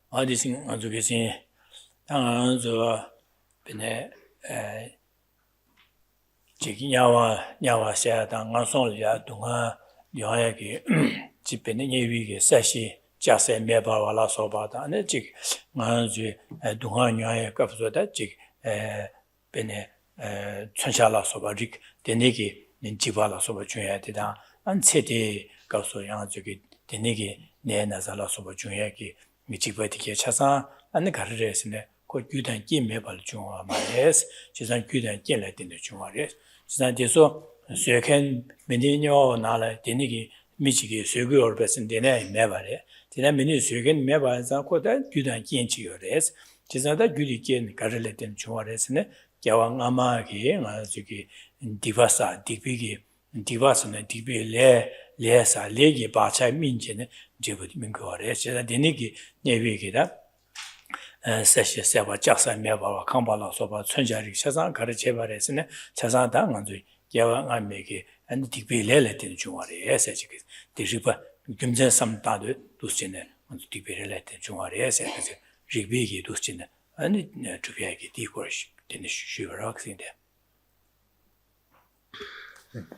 어디신 어저께신 당저 പിന്നെ 지기냐와 샤다 나송이야 동아 여행이 집에는 예비게 사시 자세 매바와라 소바다 네 지, 나지 동아 여행 갑서다 지 베네 천샤라 소바릭 데네기 닌지발라 소바 중요해야 되다 안 세대 가서 양저기 데네기 내나살라 소바 중요하기 미치바티게 차사 안 가르레스네 그 유단 김매발 중화 말레스 지산 유단 김래 된의 중화레스 지산 돼서 쇠켄 메니뇨 나라 데니기 미치기 쇠고 얼베슨 데네 매발에 데네 메니 쇠켄 매발자 코다 유단 김치요레스 지산다 유리겐 가르레 된 중화레스네 겨왕 아마기 저기 디바사 디비기 디바스네 디비레 레사 레기 바차 민제네 제버디 민거레 지산 데니기 내위기다 Session85 매바와 강발라 소바 천자리 차상 가르쳐버렸으네 차상다 먼저 개왕 메기 안 디비레레 된 중화래 세지기 디리바 금전 삼다도 도스네 먼저 디비레레 된 중화래 세서 리비기 도스네 아니 주비하기 디고시 되는 쉬어락인데.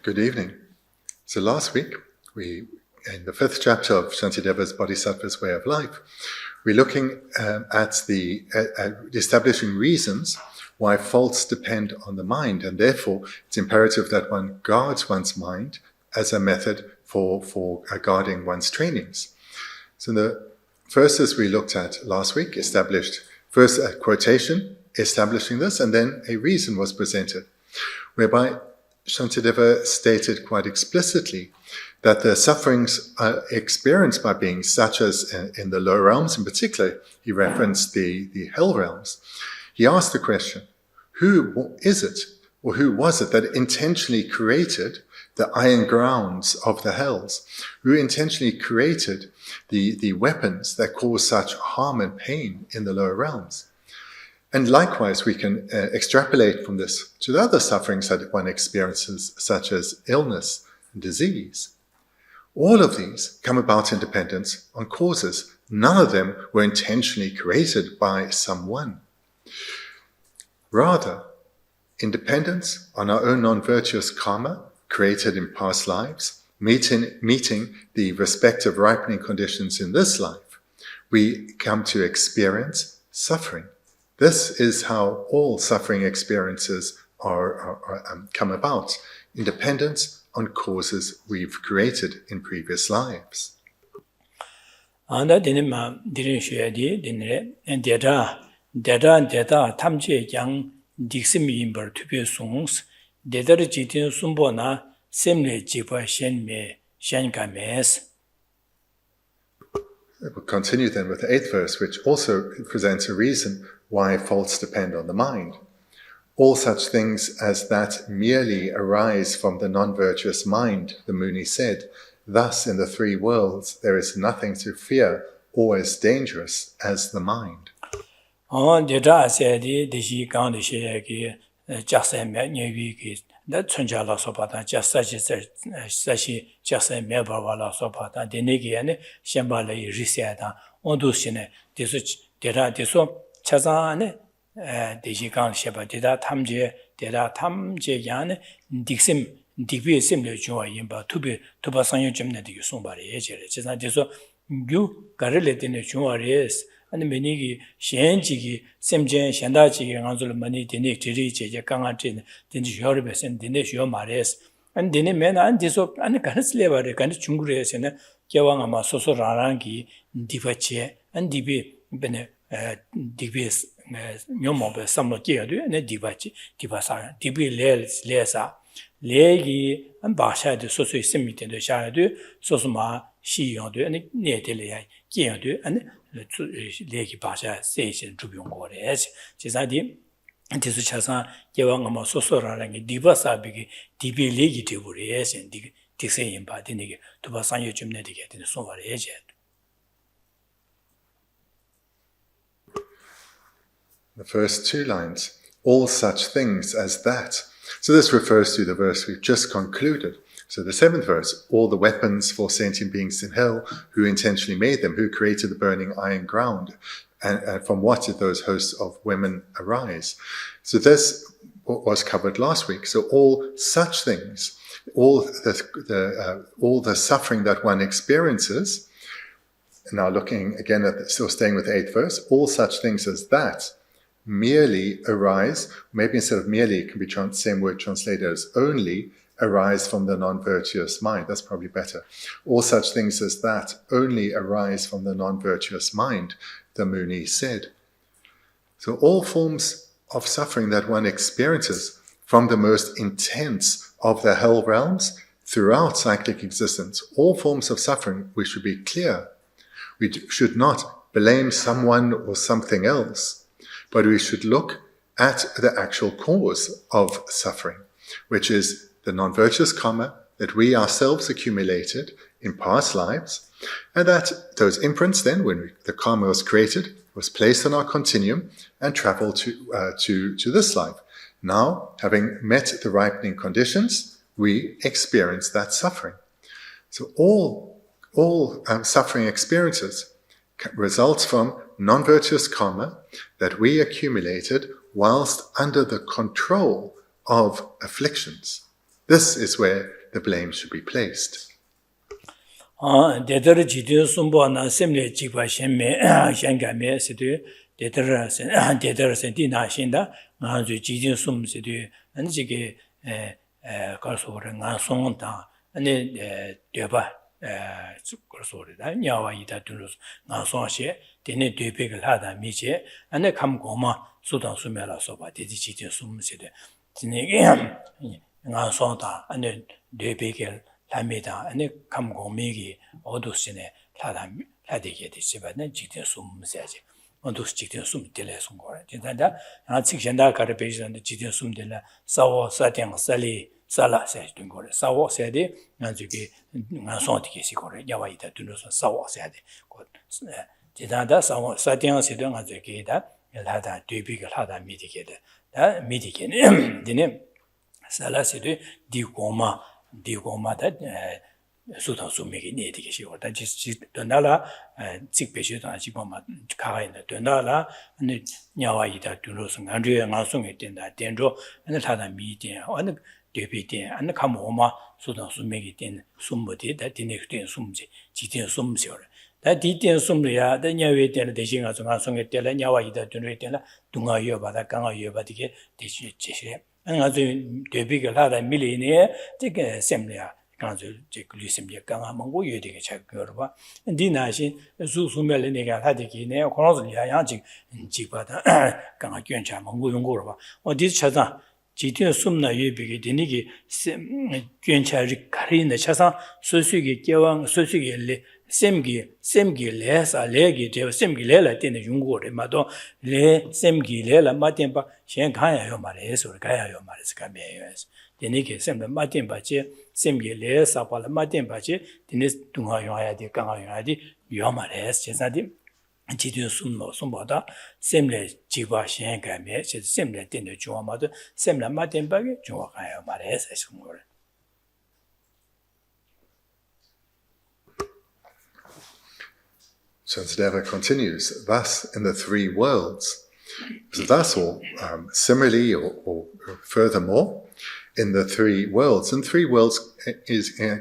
Good evening. So last week in the 5th chapter of Shantideva's Bodhisattva's Way of Life, we're looking at establishing reasons why faults depend on the mind, and therefore it's imperative that one guards one's mind as a method for guarding one's trainings. So the verses we looked at last week established first a quotation establishing this, and then a reason was presented, whereby Shantideva stated quite explicitly that the sufferings experienced by beings, such as in the lower realms in particular, he referenced the hell realms. He asked the question, who is it, or who was it that intentionally created the iron grounds of the hells? Who intentionally created the weapons that cause such harm and pain in the lower realms? And likewise, we can extrapolate from this to the other sufferings that one experiences, such as illness and disease. All of these come about in dependence on causes. None of them were intentionally created by someone. Rather, in dependence on our own non-virtuous karma created in past lives, meeting the respective ripening conditions in this life, we come to experience suffering. This is how all suffering experiences come about, in dependence on causes we've created in previous lives. Anda dinima dirin shuyadi dinre deda tamche yang diksimi imbar tupe songs dedar jitin sumbo na semle jipa shen kames. We'll continue then with the 8th verse, which also presents a reason why faults depend on the mind. All such things as that merely arise from the non-virtuous mind, the Muni said. Thus, in the 3 worlds, there is nothing to fear or as dangerous as the mind. 대시강 셰바 데다 탐제 야네 딕심 디비에 심le 주와 임바 투바 상요 점내 되게 송바래 예제래 제가 돼서 유 가르레 되는 주와레스 아니 메니기 셴지기 셈제 셴다지기 간줄 많이 되네 제리 제제 강한테 된지 여러베선 되네 쉬어 말레스 안 되네 맨 안 돼서 안 가르슬레바래 간지 중국에서는 개왕 아마 소소라랑기 디바체 안 디비 베네 디비스 묘모베 삼로게도 네 디바치 디바사 디비 레사 레기 안 바샤데 소소이 심미텐도 샤도 소소마 시용도 아니 네텔레야 게도 아니 레기 바샤 세신 주병고래 제사디 디수 차사 개왕 아마 소소라랑이 디바사비기 디비 레기 되고래신 디세인 바디니게 도바산요 좀 내되게 되는 소바래 제 The first 2 lines, all such things as that. So this refers to the verse we've just concluded, So the 7th verse, all the weapons for sentient beings in hell, who intentionally made them, who created the burning iron ground, and from what did those hosts of women arise? So this was covered last week. So all such things, all the suffering that one experiences, now looking again at, still staying with the 8th verse, all such things as that merely arise, maybe instead of merely, it can be same word translated as only, arise from the non-virtuous mind. That's probably better. All such things as that only arise from the non-virtuous mind, the Muni said. So all forms of suffering that one experiences, from the most intense of the hell realms throughout cyclic existence, all forms of suffering, we should be clear. We should not blame someone or something else, but we should look at the actual cause of suffering, which is the non-virtuous karma that we ourselves accumulated in past lives, and that those imprints then, when the karma was created, was placed on our continuum and traveled to this life. Now, having met the ripening conditions, we experience that suffering. So all suffering experiences results from non-virtuous karma that we accumulated whilst under the control of afflictions. This is where the blame should be placed. Dedar jidyo sumbo na semle jikwa shenme shengame sidu dedar senti na shinda nga zu jidyo sum sidu an jige kalsore nga song ta ane deba kalsore da nyawa ida dunus nga song she dene debe glada miche ane kam goma sudan sumela soba dedi jidyo sum sidu dine nga song ta ane debe gel 람이다. 아니 감고미기 어두스네 라되게 되지만은 지대 숨세지. 어두스 지대 숨 들래 숨거래. 진짜다. 나 직전다 가르베이션데 지대 숨 들라 사워 사땡 살리 살라세 된 거래. 사워 세데 나중에 나 손티게 시거래. 야와이다 둘러서 사워 세데. 곧 진짜다 사워 사땡 세데 나중에다 라다 뒤비가 라다 미디게데. 다 미디게네. 디네 살라세데 디고마 디고마다 수도 수맥이 내리게 시고 다 지도나라 직배시도 지고마 가가인데 도나라 아니 냐와이다 둘로서 안주에 나송에 된다 된조 아니 타다 미딘 어느 대비딘 아니 감오마 수도 수맥이 된 숨무디 다 디넥된 숨지 지된 숨시어 다 디된 숨이야 다 냐외 된 대신가 좀 나송에 될라 냐와이다 둘로에 된라 둥아여 바다 강아여 바디게 대신 제시 아주 대비가 하다 밀리네这个 셈이야 간주 제 글리셈이 강아 먹고 여되게 작거려 봐 디나신 수수멜 내가 하디기네 코로즈리아 양직 지바다 강아 괜찮아 먹고 용거로 봐 어디 찾아 지대 숨나 예비게 되니기 괜찮이 가리네 차상 소수기 개왕 소수기 셈기 레사 레기 되 셈기 레라 되는 용거를 마도 레 셈기 레라 마템바 셴 가야요 말해서 가야요 말해서 가면요 되니게 셈바 마템바지 셈기 레사 발라 마템바지 되니 둥하요야 돼 강하요야 돼 요 말해서 제사디 지도 숨보다 셈레 지바 셴 가면 셈레 되는 중화마도 셈라 마템바게 중화가요 말해서 그걸 Shantideva continues, thus in the three worlds. So thus, or similarly, or furthermore, in the three worlds. And three worlds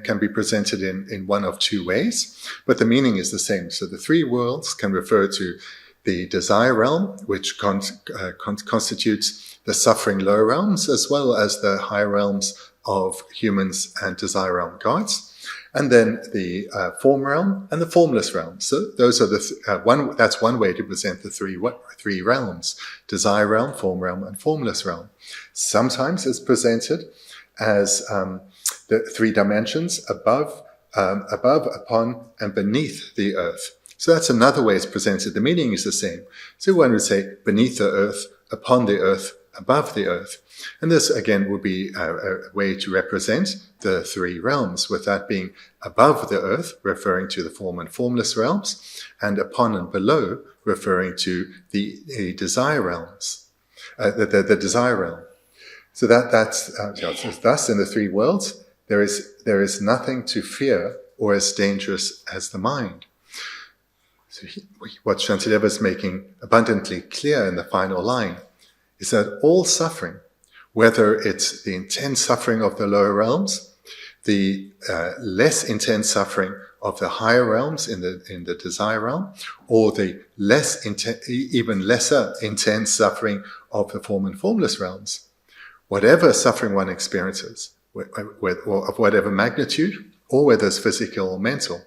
can be presented in one of two ways, but the meaning is the same. So the three worlds can refer to the desire realm, which constitutes the suffering lower realms, as well as the high realms of humans and desire realm gods. And then the form realm and the formless realm. So those are the that's one way to present the three realms: desire realm, form realm, and formless realm. Sometimes it's presented as the three dimensions above, upon, and beneath the earth. So that's another way it's presented. The meaning is the same. So one would say beneath the earth, upon the earth, above the earth. And this, again, would be a way to represent the three realms, with that being above the earth, referring to the form and formless realms, and upon and below, referring to the desire realms, the desire realm. So that's thus in the three worlds, there is nothing to fear or as dangerous as the mind. So what Shantideva is making abundantly clear in the final line is that all suffering, whether it's the intense suffering of the lower realms, the less intense suffering of the higher realms in the desire realm, or the even lesser intense suffering of the form and formless realms, whatever suffering one experiences, or of whatever magnitude, or whether it's physical or mental,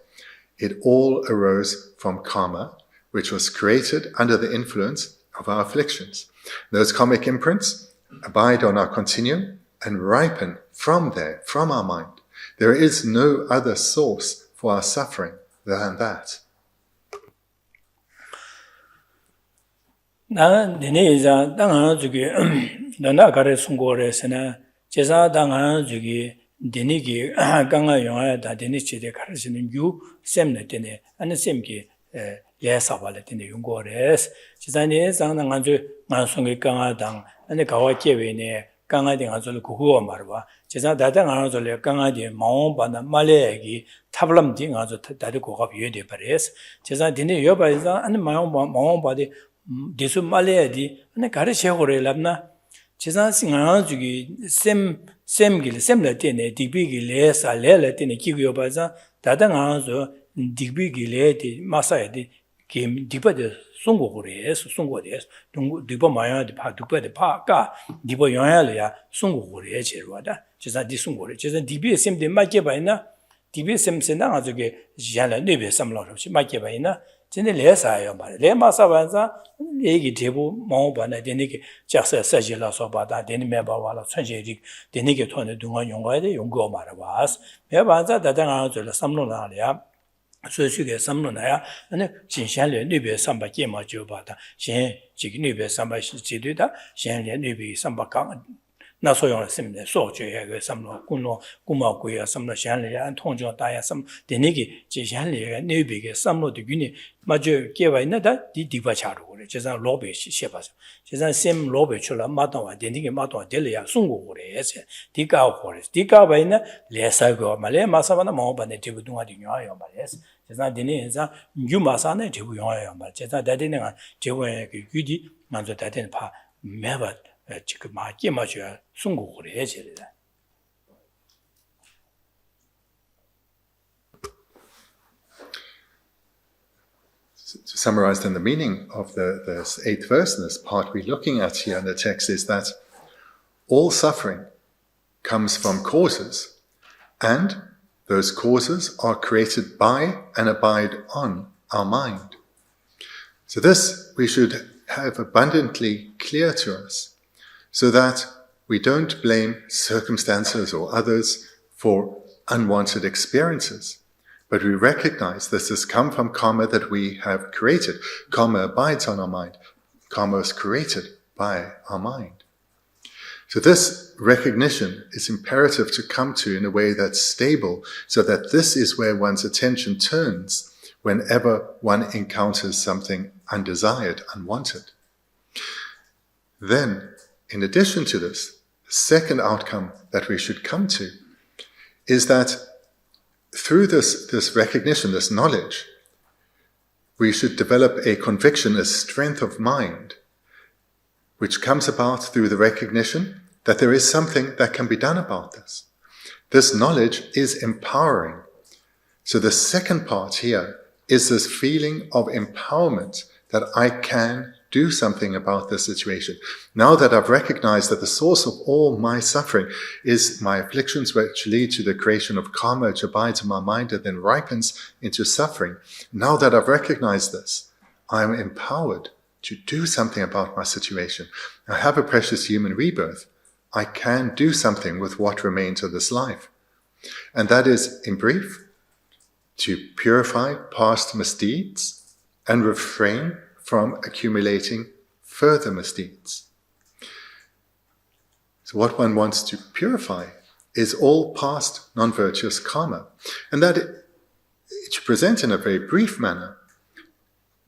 it all arose from karma, which was created under the influence of our afflictions. Those karmic imprints abide on our continuum and ripen from there, from our mind. There is no other source for our suffering than that. Denigi ganga yonga da denichi de karashin yu semne dene ane semki lesa wale dene yungores chizani zangna nganzu ngansungi ganga dang ane gawa kewe ne ganga de nganzu kukuwa marwa chizan dada nganzu le ganga de maung bana maleyagi tablam di nganzu dada kukab yue de pares chizan dene yoba zang ane maung bade desu maleyadi ane gari shekore labna chizan nganzu ki semgil semla tene digbi le sa le tene kiyo baza dada ngazo digbi le de masaya de kim diba de sungo gore sungo de diba maya de pa diba de pa ka diba yoya le ya sungo gore cherwada chesa di sungo re chesa dibi sem de make baina dibi sem sena ngazo ge jala nebe samlo ro chi make baina 진짜 레사요 말. 레마사반자 얘기 대부 마오바나 되니게 작사 사지라서 바다 되니 매바와라 천재리 되니게 돈에 동안 용과에 용거 말아봐스. 매반자 다당아 줄 삼로나랴. 소식에 삼로나야. 아니 진실에 뇌베 삼바께 마죠 바다. 신 지기 뇌베 삼바시 지도다. 신에 뇌베 삼바강那所用的什么呢？所觉一个什么工作、工毛贵啊，什么乡里啊，通常大家什么的那个这乡里个那边个什么的原因，嘛就结为那的地方差路的，就像老百姓写吧，就像sem老百姓了，马当啊，的那个马当的了呀，送过来也是，地高活的，地高为呢，来三个嘛，来马上把那毛把那这个东西的用啊用嘛也是，就像的那像有马上呢这个用啊用嘛，就像在的那个这个个余地，按照在的怕没法。这个马也嘛就送过来起来的。Summarized in the meaning of the 8th verse in this part we're looking at here in the text is that all suffering comes from causes, and those causes are created by and abide on our mind. So this we should have abundantly clear to us, so that we don't blame circumstances or others for unwanted experiences, but we recognize this has come from karma that we have created. Karma abides on our mind. Karma is created by our mind. So this recognition is imperative to come to in a way that's stable, so that this is where one's attention turns whenever one encounters something undesired, unwanted. Then, in addition to this, the second outcome that we should come to is that through this recognition, this knowledge, we should develop a conviction, a strength of mind, which comes about through the recognition that there is something that can be done about this. This knowledge is empowering. So the second part here is this feeling of empowerment that I can do something about this situation. Now that I've recognized that the source of all my suffering is my afflictions, which lead to the creation of karma, which abides in my mind and then ripens into suffering. Now that I've recognized this, I'm empowered to do something about my situation. I have a precious human rebirth. I can do something with what remains of this life. And that is, in brief, to purify past misdeeds and refrain from accumulating further misdeeds. So what one wants to purify is all past non-virtuous karma. And that it should present in a very brief manner.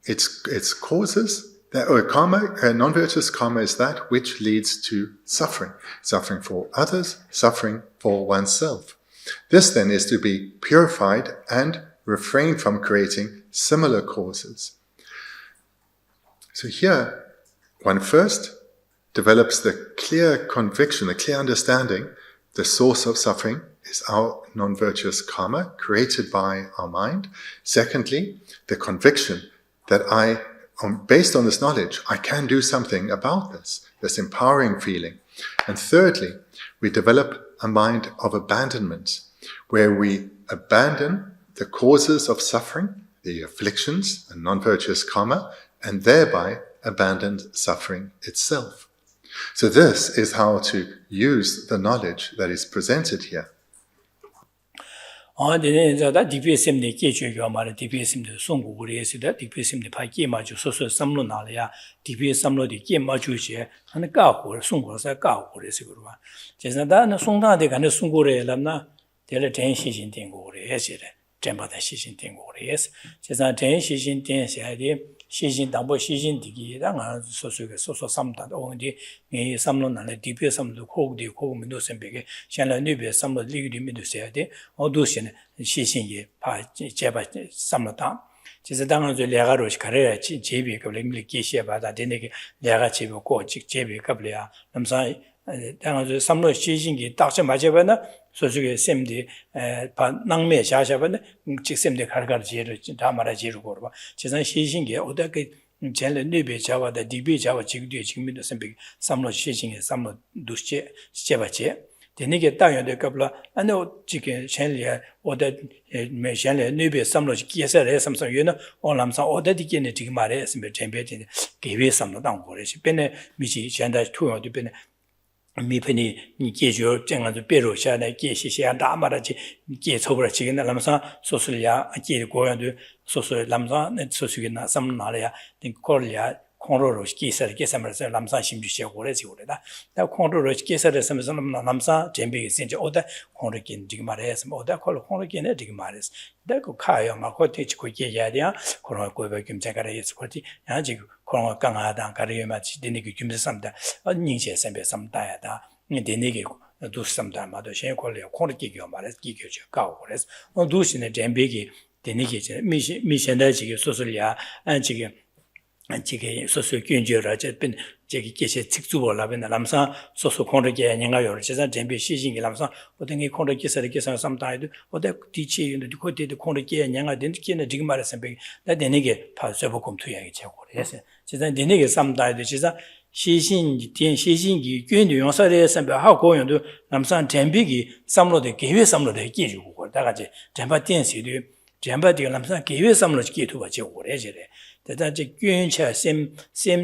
Its causes, karma, non-virtuous karma is that which leads to suffering. Suffering for others, suffering for oneself. This then is to be purified and refrain from creating similar causes. So here, one first develops the clear conviction, the clear understanding, the source of suffering is our non-virtuous karma created by our mind. Secondly, the conviction that based on this knowledge, I can do something about this empowering feeling. And thirdly, we develop a mind of abandonment, where we abandon the causes of suffering, the afflictions and non-virtuous karma, and thereby abandon suffering itself. So this is how to use the knowledge that is presented here. DPSM ne kecho yo mara DPSM de songu gure sida DPSM de phai ke ma ju so samlo na ya DPSM lo de ke ma ju che an ka ho songu sa ka ho re sigur ba jesa da na song da de kan songu re lam na de le ten shi shin ting go re se de ten ba da shi shin ting go re yes jesa ten shi shin ting se de shi shin dang bo shi shin di gi da nga so sam da o de ni samlo na le DPSM de ko de ko mi do sem be ge shan la ni be sam lo li gi mi do se de o do shin shi shin ye pa je ba sam lo da jesa dang lo le ga ro shi ka re je bi ge le mi ge she ba da de ne ge le ga che bo ko ji je bi ka ble ya nam sa dang lo sam lo shi shin ge da che ma je ba na so ju ge sem de pa nang me sha sha ba ne ji sem de kar kar je ro da ma ra je ro ba jesa shi shin ge o da ge 젠레 네베 자와다 디베 자와 지구디에 지금도 선비 삼로 시신에 삼로 두체 제바체 데니게 땅여데 갑라 안에 지게 젠리에 오데 메 젠레 네베 삼로 기에서레 삼서 유나 온람사 오데디게네 지금 말에 선비 젠베데 게베 삼로 땅 고레시 베네 미지 젠다 투어도 베네 미페니 니 계죠 쟁아도 베로 샤네 계시시야 다마라지 계 초버라 지금 남사 소술야 계 고연도 소술 남사 소수기나 삼나래야 된 콜야 콘로로 계서 계산해서 남사 심주시에 고래지 고래다 다 콘로로 계산해서 남사 잼비게 신지 오다 콘로긴 지금 말해서 오다 콜로 콘로긴에 지금 말해서 내가 가요 막 호텔 지고 얘기해야 돼 그런 거에 김자가래 예스 거지 야 지금 그런 강하다 가리에 맞지 되니까 김자삼다 언니제 선배 삼다야다 니 되니게 두삼다 마도 신 콜려 콘로기가 말해서 기교죠 가고 그래서 두신의 잼비게 되니게 미션다 지금 소설이야 지금 지게 소소 균주라 저빈 저기 계시 직주벌라빈 남사 소소 콘르게 냥가요 제가 잼비 시신이 남사 어떤 게 콘르게서 계산 삼다이도 어디 디치인도 코데도 콘르게 냥가된 게는 지금 말했으면 나 되네게 파서보 검토야게 제고래서 제가 되네게 삼다이도 제가 시신이 된 시신이 균주 용사의 선배 하고 용도 남사 잼비기 삼로데 계획 삼로데 끼주고 다가지 잼바 된시도 잼바디가 남사 계획 삼로 끼도가 제고래지래 대단지 균차 심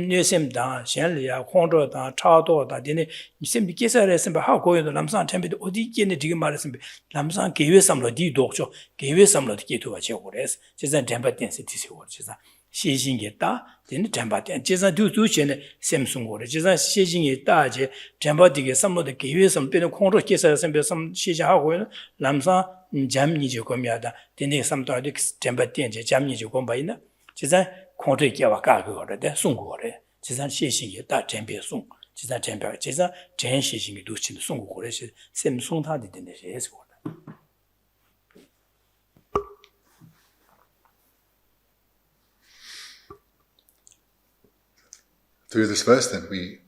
뇌심다 셴리아 콘도다 차도다 되네 심 비케서에서 하고요 남산 템비도 어디 있겠네 지금 말했으면 남산 계획 삼로 디도죠 계획 삼로 디도가 제고래서 제가 템바텐스 디세고 제가 시신게다 되는 템바텐 제가 두두체네 샘송고래 제가 시신게다제 템바디게 삼로데 계획 삼 되는 콘도 계서에서 삼 시작하고요 남산 잠니지 고미하다 되네 삼도데 템바텐 제 잠니지 고바이나 제가 콘트기와 가거래 송고래 제가 시신이 다 잼베 송 제가 잼베 제가 전 시신이 두친 송고래 샘 송타디 되는 제스 거다 Through this verse then we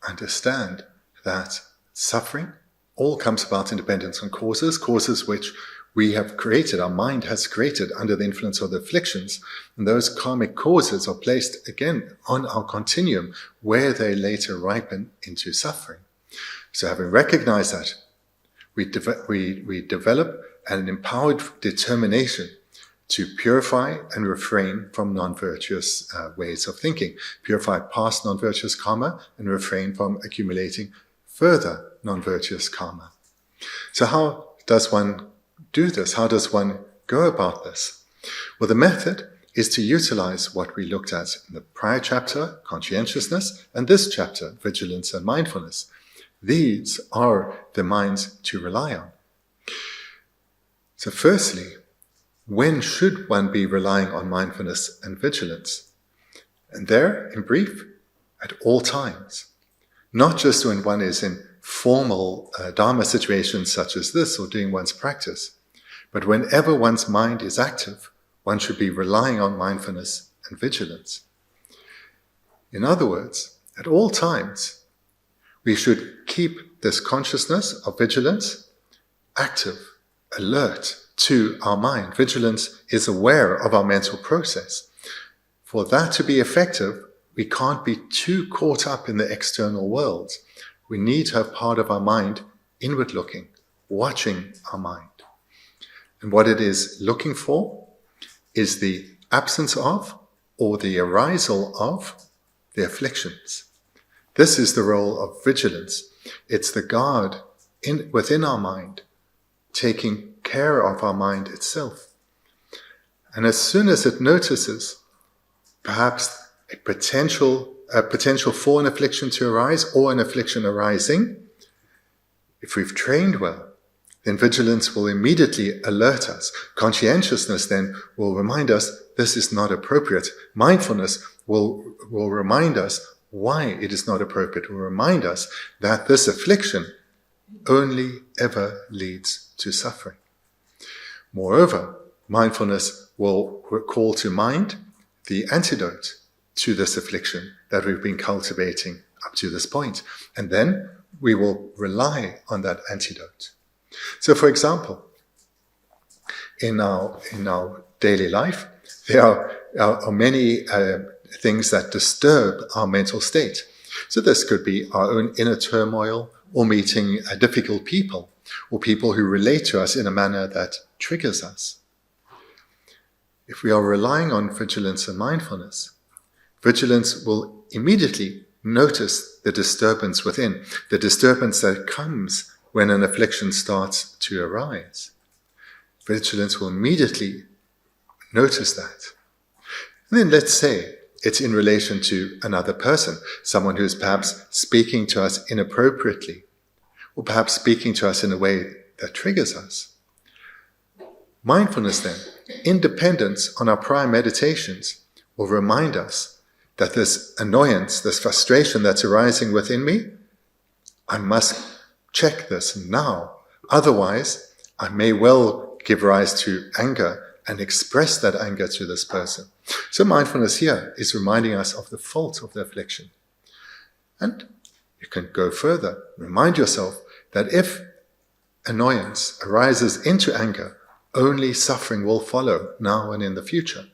understand that suffering all comes about in dependence on causes which we have created, our mind has created under the influence of the afflictions, and those karmic causes are placed again on our continuum where they later ripen into suffering. So having recognized that, we develop an empowered determination to purify and refrain from non-virtuous ways of thinking, purify past non-virtuous karma and refrain from accumulating further non-virtuous karma. So how does one do this? How does one go about this? Well, the method is to utilize what we looked at in the prior chapter, conscientiousness, and this chapter, vigilance and mindfulness. These are the minds to rely on. So firstly, when should one be relying on mindfulness and vigilance? And there, in brief, at all times. Not just when one is in formal Dharma situations such as this or doing one's practice. But whenever one's mind is active, one should be relying on mindfulness and vigilance. In other words, at all times, we should keep this consciousness of vigilance active, alert to our mind. Vigilance is aware of our mental process. For that to be effective, we can't be too caught up in the external world. We need to have part of our mind inward looking, watching our mind. And what it is looking for is the absence of or the arisal of the afflictions. This is the role of vigilance. It's the guard within our mind, taking care of our mind itself. And as soon as it notices perhaps a potential for an affliction to arise or an affliction arising, if we've trained well, then vigilance will immediately alert us. Conscientiousness then will remind us this is not appropriate. Mindfulness will remind us why it is not appropriate, will remind us that this affliction only ever leads to suffering. Moreover, mindfulness will call to mind the antidote to this affliction that we've been cultivating up to this point. And then we will rely on that antidote. So, for example, in our daily life, there are many things that disturb our mental state. So this could be our own inner turmoil, or meeting difficult people, or people who relate to us in a manner that triggers us. If we are relying on vigilance and mindfulness, vigilance will immediately notice the disturbance within, the disturbance that comes when an affliction starts to arise. Vigilance will immediately notice that. And then let's say it's in relation to another person, someone who's perhaps speaking to us inappropriately, or perhaps speaking to us in a way that triggers us. Mindfulness then, in dependence on our prior meditations, will remind us that this annoyance, this frustration that's arising within me, I must check this now. Otherwise, I may well give rise to anger and express that anger to this person. So mindfulness here is reminding us of the fault of the affliction. And you can go further. Remind yourself that if annoyance arises into anger, only suffering will follow now and in the future.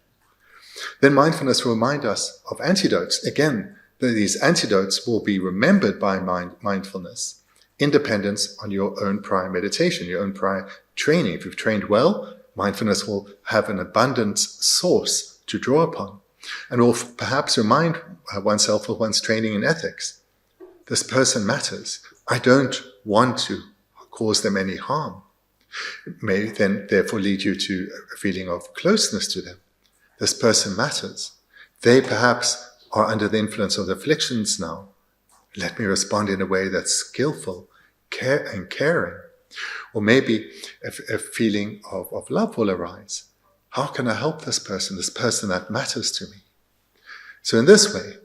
Then mindfulness will remind us of antidotes. Again, these antidotes will be remembered by mindfulness in dependence on your own prior meditation, your own prior training. If you've trained well, mindfulness will have an abundant source to draw upon, and will perhaps remind oneself of one's training in ethics. This person matters. I don't want to cause them any harm. It may then therefore lead you to a feeling of closeness to them. This person matters. They perhaps are under the influence of the afflictions now. Let me respond in a way that's skillful, and caring. Or maybe a feeling of love will arise. How can I help this person that matters to me? So in this way,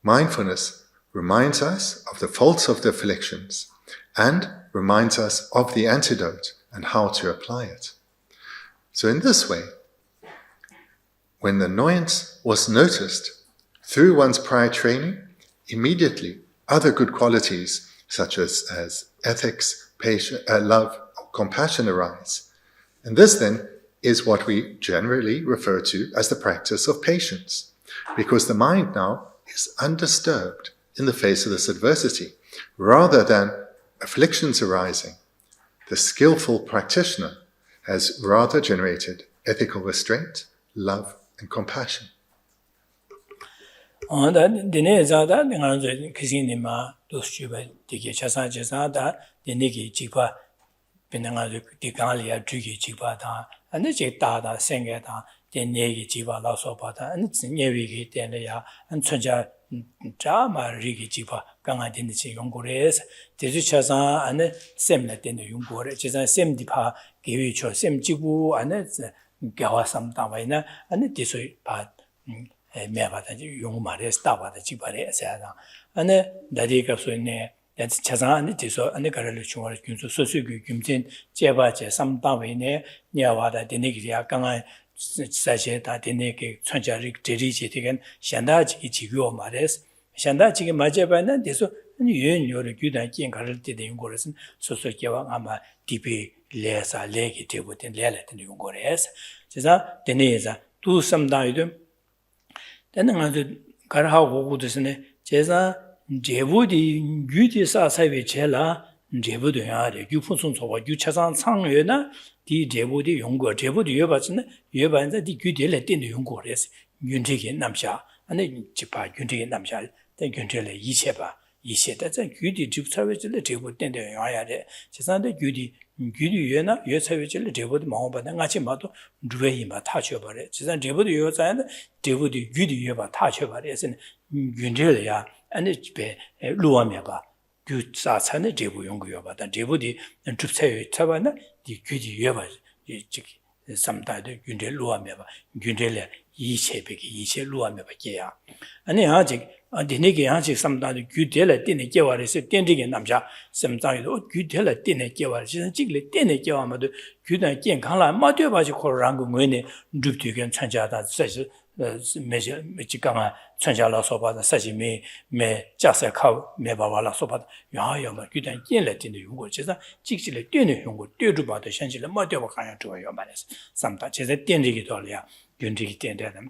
mindfulness reminds us of the faults of the afflictions and reminds us of the antidote and how to apply it. So in this way, when the annoyance was noticed through one's prior training, immediately other good qualities such as ethics, patience, love, compassion arise. And this then is what we generally refer to as the practice of patience, because the mind now is undisturbed in the face of this adversity, rather than afflictions arising. The skillful practitioner has rather generated ethical restraint, love, and compassion. Dine zada nganzo kisini ma doschuba dike chasa chasa da dine ki jipa binangazo dikanli ya jugi jipa da ane je da senga da dine ki jipa la so pa da ane nyewi ki dine ya an chunja ja ma ri ki jipa kanga dine chi yongores deju chasa ane semna dine yongore chasa sem dipa gewi cho sem jibu ane gawa samta wa ina ane disoi pa 매바다 용 말에 스타바다 지발에 세다 안에 다리가 소네 that's Chazan, it is and the Karalichum or Susu Gumtin, Jebaje, some Davine, Niawada, the Nigia, Ganga, Sajeta, the Niki, Chanjarik, Deriji again, Shandaj, Ichigo Mares, Shandaj, Majabana, this you are good and King Karl did the Yungores, Susukiwa, Ama, DP, Lesa, Legi, within Lelet and Yungores. Cesa, Deneza, do some diadem. Then I did Karha Woodisne, Cesa. 제부디 규디사 사회체라 제부도 야래 유funson 소와 유차상 상회나 디 제부디 용거 제부디 여바스네 여반자 디 규디를 땡의 용거래서 윤택이 남샤 아니 집파 윤택이 남샤 때 윤택을 이체바 이체다 저 규디 집사회질을 제부 땡의 야야래 세상에 규디 유나 여사회질을 제부디 마음바다 같이 마도 루에이마 타셔버래 세상 제부디 여자는 제부디 규디 여바 타셔버래서 윤택을야 and it's be Luameba, good Satsana Jebu Yunguyoba, and Jebudi and Trupse Tavana, the Gudi Yeva, sometimes Gunde Luameba, Gundele, Yiche Biki, Yiche Luameba Gea. And the Hajik, and the Niki Hajik sometimes Gudela didn't give us a tending in Namja, sometimes Gudela didn't give us a jiglet, didn't give us a good and Kala, Matuaji Korangu Mene, Duptu and Chanjata says. measure Michiganga Chanjala Soba, Saji me just a cow, me Bavala Soba, Yama, good and Yelet in the Yungo, Chixile Dini Yungo, Duba, the Shanjila, Mother Kaya to your manes. Sometimes a Dendigi, Gundigi Dendam,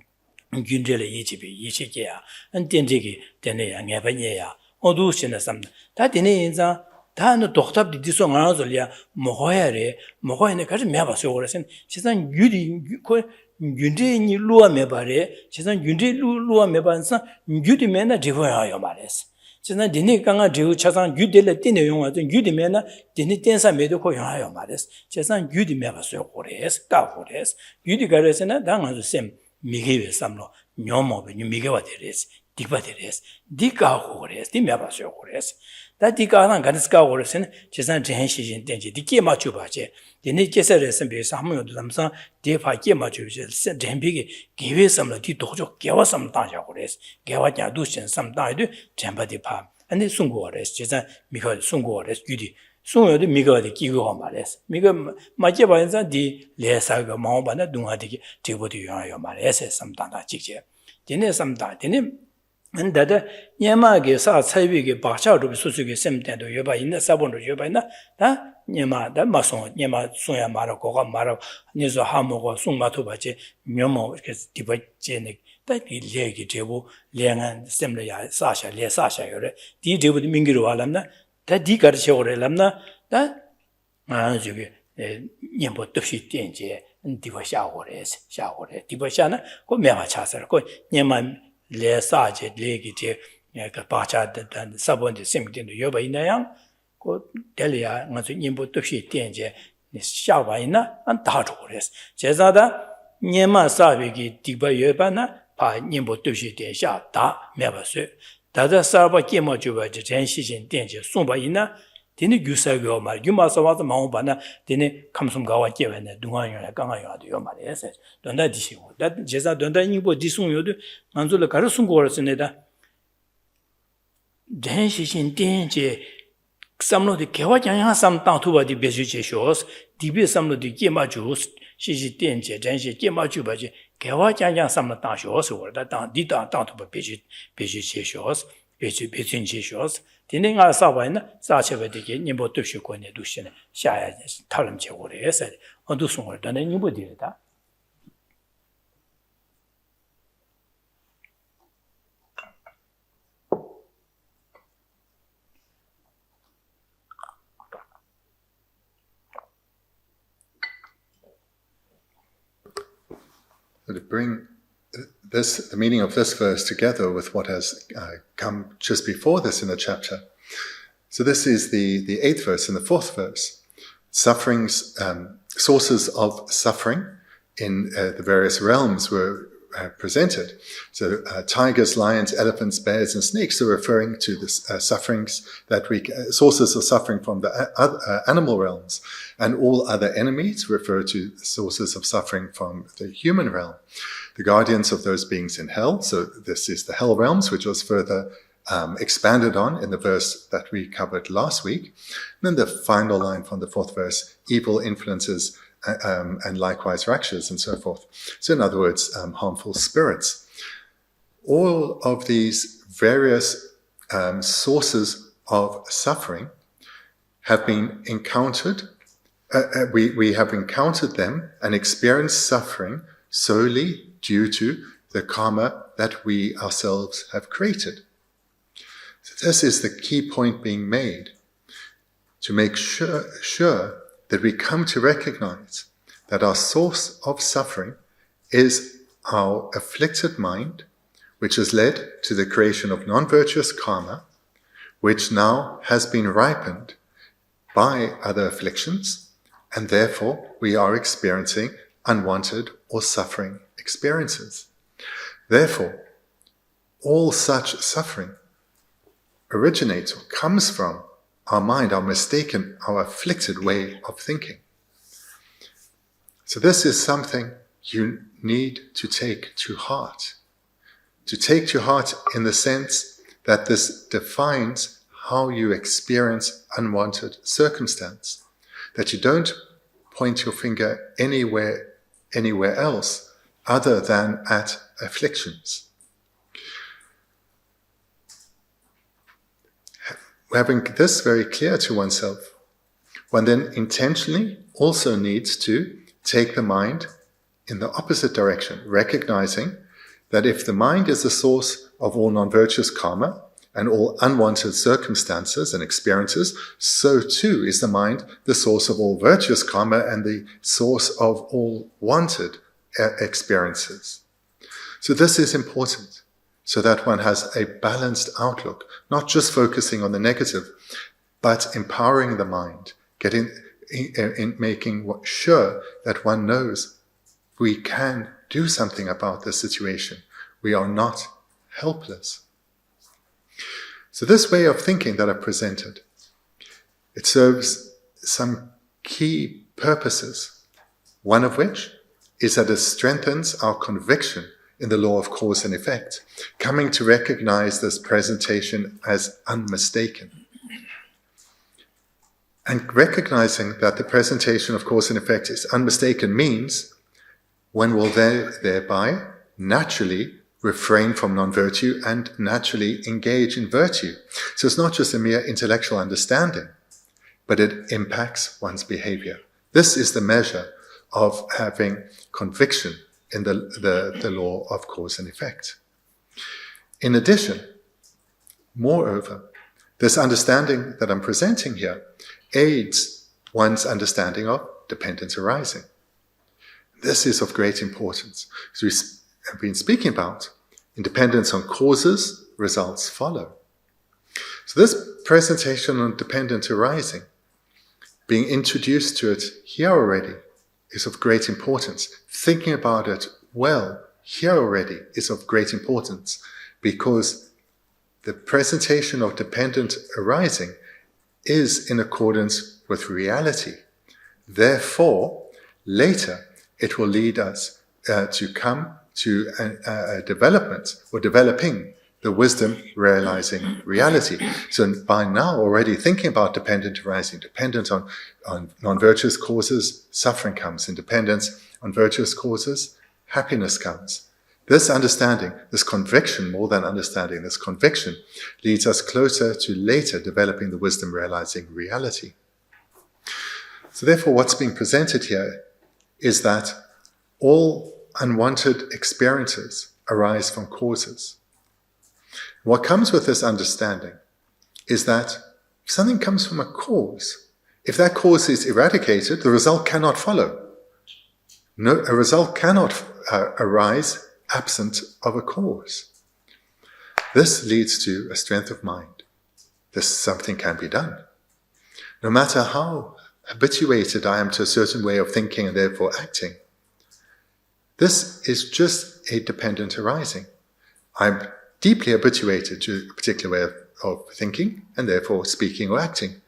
Gundele Yichibi, Yichikia, and Dendigi, Dene and Evania, or do some. That in the Tan doctor did this on Azolia, Mohoere, Mohoene Meva Soresan, she's an Yudi. Yundi Lua Mebare, she's not Yundi Lua Mebansa, Yudi Mena Divoya Mares. She's not Dinikanga Diu Chazan, Yudela Dinayong, Yudi Mena, Dinitensa Medico Mares. She's not Yudi Mevaso Hores, Gahores, Yudi Garesena, Danga the same, Migive Samlo, Nyomo, Migawa Teres, Dipa Teres, Dika Hores, Dimabaso Hores. That Dika Ganska Horesen, she's not Jenshi in Denji, Diki Machubache. The Nikesers and be some of them, Depa Gemachu, sent him big, give some of the dojo, give us some Tanja, Gavanya Dushan, some died, Champa de Pa, and the Sungores, Jesa, Miko Sungores, Gudi, soon the Migo de Kigo Mares, Migo Majabanza di Lesaga Mambana, Dunga, Tibuti Mares, some Tanda Chiche. Then some time, and that Yamagi saw Savig, Bacha to Susuki, same time to Yoba in the Sabon to Yobana, that Yama, that Mason, Yama, Suya Maraco, Mara, Nizo Hamo, Sumatubache, Nyomo, Tibetanic, that Legi Jebu, Liang, Semlia, Sasha, Le Sasha, D. Jebu Mingiru Alamna, that D. Garcia Lamna, that Yambo Tushi Tinge, and Divashawores, Shawore, Divashana, go Mema Chasser, go Yaman. Le Sage, Legit, Pacha, and Sabon, the same thing to Yoba in the young, go Delia, and to Nimbo Tushi Tienge, Shawaina, and Tartores. Cesada, Niema Savigi, Tiba Yobana, Pa Nimbo Tushi Tiensha, Da, Mevasu, Dada Saba Kimojuba, the Tenshi Tienge, Sumbaina, Dini Gusago, my Yumasawa, the Maubana, Dini comes from Gawa and Dunga, Ganga, Yoma, don't that issue. That Jesa don't Nimbo Disung, Manzula Karasungo, Seneda. Then she in danger. Some of the Kawajanga, some down to the Besuche shows, Dibi some of the Gima Jews, she's danger, then she came out to Baji, Kawajanga, some down shows, or that down, did down to Besuche shows, Besuche shows. Didn't I saw one such a way Nimbo Tushu Dushin, Shire, Talamche, or said, or do sooner than anybody did that. To bring the meaning of this verse together with what has come just before this in the chapter. So this is the 8th verse and the 4th verse. Sufferings, sources of suffering in the various realms were presented. So tigers, lions, elephants, bears, and snakes are referring to the sufferings sources of suffering from the animal realms, and all other enemies refer to sources of suffering from the human realm. The guardians of those beings in hell, so this is the hell realms, which was further expanded on in the verse that we covered last week. And then the final line from the 4th verse, evil influences and likewise rakshas and so forth. So in other words, harmful spirits. All of these various sources of suffering have been encountered. We have encountered them and experienced suffering solely due to the karma that we ourselves have created. So this is the key point being made, to make sure that we come to recognize that our source of suffering is our afflicted mind, which has led to the creation of non-virtuous karma, which now has been ripened by other afflictions, and therefore we are experiencing unwanted or suffering experiences. Therefore, all such suffering originates or comes from our mind, our mistaken, our afflicted way of thinking. So this is something you need to take to heart. To take to heart in the sense that this defines how you experience unwanted circumstance. That you don't point your finger anywhere else other than at afflictions. Having this very clear to oneself, one then intentionally also needs to take the mind in the opposite direction, recognizing that if the mind is the source of all non-virtuous karma and all unwanted circumstances and experiences, so too is the mind the source of all virtuous karma and the source of all wanted experiences. So this is important, so that one has a balanced outlook, not just focusing on the negative, but empowering the mind, making sure that one knows we can do something about this situation. We are not helpless. So this way of thinking that I've presented, it serves some key purposes, one of which is that it strengthens our conviction in the law of cause and effect, coming to recognize this presentation as unmistaken. And recognizing that the presentation of cause and effect is unmistaken means one will thereby naturally refrain from non-virtue and naturally engage in virtue. So it's not just a mere intellectual understanding, but it impacts one's behavior. This is the measure of having conviction in the law of cause and effect. In addition, moreover, this understanding that I'm presenting here aids one's understanding of dependence arising. This is of great importance. As we have been speaking about, in dependence on causes, results follow. So this presentation on dependent arising, being introduced to it here already, is of great importance. Thinking about it well here already is of great importance, because the presentation of dependent arising is in accordance with reality. Therefore, later it will lead us to come to a development or developing the wisdom realizing reality. So by now already thinking about dependent arising, dependent on non-virtuous causes, suffering comes. In dependence on virtuous causes, happiness comes. This understanding, this conviction, more than understanding, this conviction leads us closer to later developing the wisdom realizing reality. So therefore what's being presented here is that all unwanted experiences arise from causes. What comes with this understanding is that if something comes from a cause, if that cause is eradicated, the result cannot follow. No, a result cannot arise absent of a cause. This leads to a strength of mind. Something can be done. No matter how habituated I am to a certain way of thinking and therefore acting, this is just a dependent arising. I'm deeply habituated to a particular way of thinking and therefore speaking or acting.